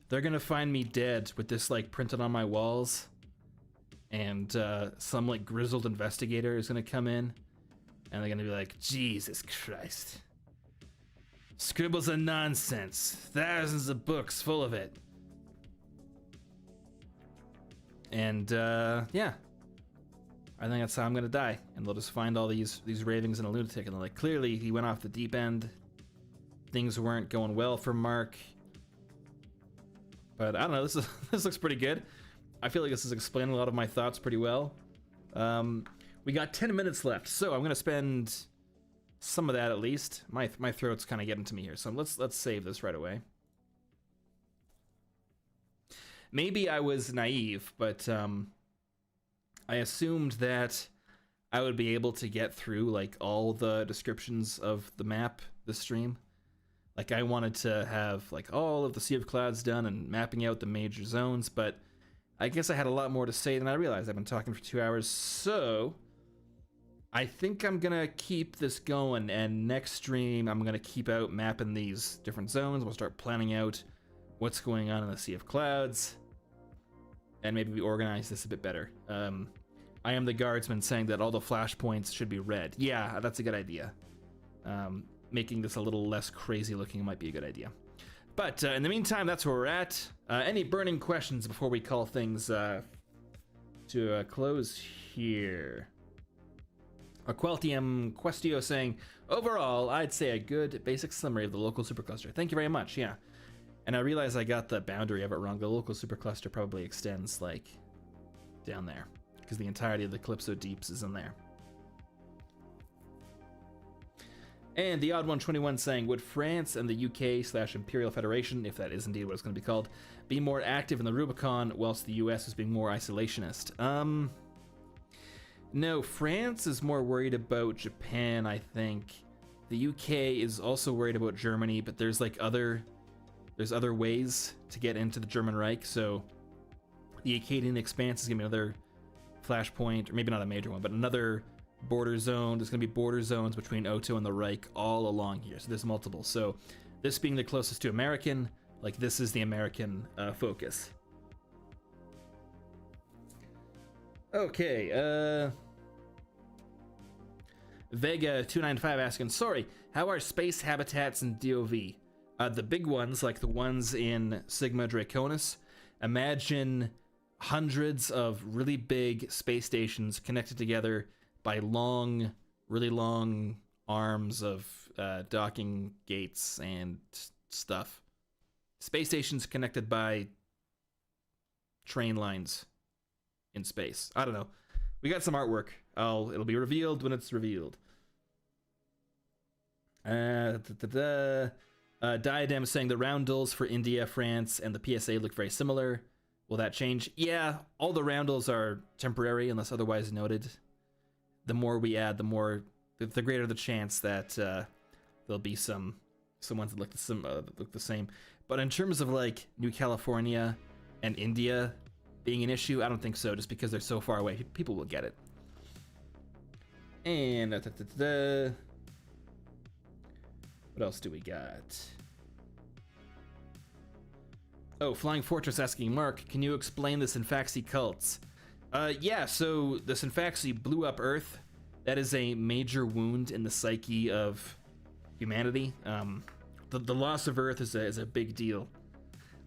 they're gonna find me dead with this, like, printed on my walls, and some, like, grizzled investigator is gonna come in, and they're gonna be like, Jesus Christ, Scribbles are nonsense. Thousands of books full of it. And yeah, I think that's how I'm gonna die. And they'll just find all these ravings in a lunatic, and they're like, clearly he went off the deep end. Things weren't going well for Mark. But I don't know. This looks pretty good. I feel like this is explaining a lot of my thoughts pretty well. We got 10 minutes left, so I'm gonna spend some of that at least. My throat's kind of getting to me here, so let's save this right away. Maybe I was naive, but I assumed that I would be able to get through like all the descriptions of the map this stream. Like I wanted to have like all of the Sea of Clouds done and mapping out the major zones, but I guess I had a lot more to say than I realized. I've been talking for 2 hours, so I think I'm gonna keep this going, and next stream I'm gonna keep out mapping these different zones. We'll start planning out what's going on in the Sea of Clouds, and maybe we organize this a bit better. I am the guardsman saying that all the flashpoints should be red. Yeah, that's a good idea. Making this a little less crazy looking might be a good idea. But in the meantime, that's where we're at. Any burning questions before we call things to a close here? Aqueltium Questio saying, overall, I'd say a good basic summary of the local supercluster. Thank you very much, yeah. And I realize I got the boundary of it wrong. The local supercluster probably extends, like, down there, because the entirety of the Calypso Deeps is in there. And the Odd 121 saying, would France and the UK/Imperial Federation, if that is indeed what it's going to be called, be more active in the Rubicon, whilst the US is being more isolationist? No, France is more worried about Japan, I think. The UK is also worried about Germany, but there's like other ways to get into the German Reich, so the Acadian Expanse is going to be another flashpoint, or maybe not a major one, but another border zone. There's going to be border zones between Otto and the Reich all along here, so there's multiple. So this being the closest to American, like this is the American focus. Okay, Vega 295 asking, sorry, how are space habitats in DOV? The big ones, like the ones in Sigma Draconis, imagine hundreds of really big space stations connected together by long, really long arms of docking gates and stuff. Space stations connected by train lines in space. I don't know. We got some artwork. It'll be revealed when it's revealed. Diadem is saying the roundels for India, France, and the PSA look very similar. Will that change? Yeah, all the roundels are temporary unless otherwise noted. The more we add, the greater the chance that there'll be some ones that look the same. But in terms of like New California and India being an issue, I don't think so, just because they're so far away. People will get it. And what else do we got? Oh, Flying Fortress asking, Mark, can you explain the Synfaxi cults? Yeah, so the Synfaxi blew up Earth. That is a major wound in the psyche of humanity. The loss of Earth is a big deal.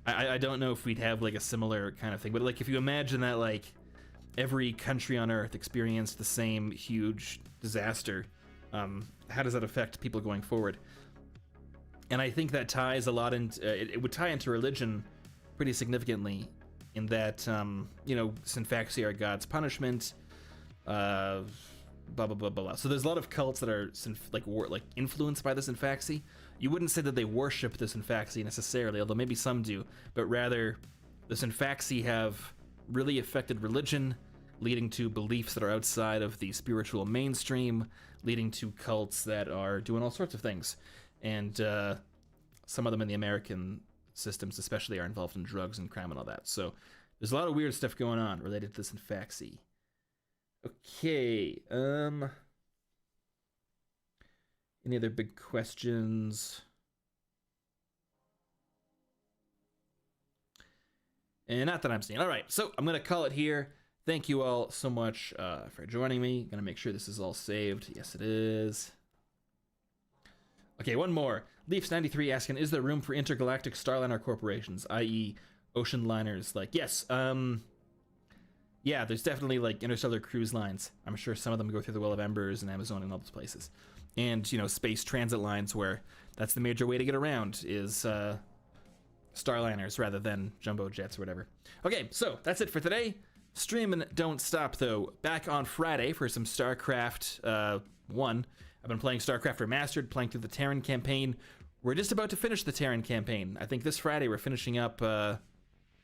I don't know if we'd have like a similar kind of thing, but like if you imagine that like every country on Earth experienced the same huge disaster, how does that affect people going forward? And I think that ties a lot into, it would tie into religion pretty significantly in that, you know, Synfaxi are God's punishment, blah, blah, blah, blah. So there's a lot of cults that are like influenced by the Synfaxi. You wouldn't say that they worship the Synfaxi necessarily, although maybe some do, but rather the Synfaxi have really affected religion, leading to beliefs that are outside of the spiritual mainstream, leading to cults that are doing all sorts of things. And some of them in the American systems especially are involved in drugs and crime and all that. So there's a lot of weird stuff going on related to this Synfaxi. Okay, any other big questions? And not that I'm seeing. All right, so I'm gonna call it here. Thank you all so much for joining me. Gonna make sure this is all saved. Yes, it is. Okay, one more. Leafs93 asking, is there room for intergalactic starliner corporations, i.e. ocean liners? Like, yes, yeah, there's definitely like interstellar cruise lines. I'm sure some of them go through the Well of Embers and Amazon and all those places. And, you know, space transit lines where that's the major way to get around is starliners rather than jumbo jets or whatever. Okay, so that's it for today. Streaming don't stop though. Back on Friday for some StarCraft 1. I've been playing StarCraft Remastered, playing through the Terran campaign. We're just about to finish the Terran campaign. I think this Friday we're finishing up the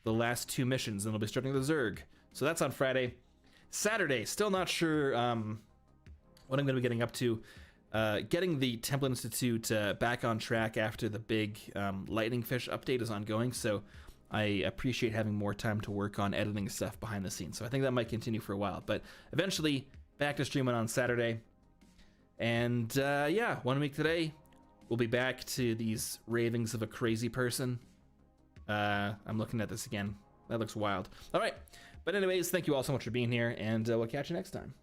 last 2 missions, and we'll be starting the Zerg. So that's on Friday. Saturday, still not sure what I'm going to be getting up to. Getting the Templin Institute back on track after the big Lightning Fish update is ongoing, so I appreciate having more time to work on editing stuff behind the scenes. So I think that might continue for a while, but eventually back to streaming on Saturday. And yeah, 1 week today, we'll be back to these ravings of a crazy person. I'm looking at this again. That looks wild. All right. But anyways, thank you all so much for being here, and we'll catch you next time.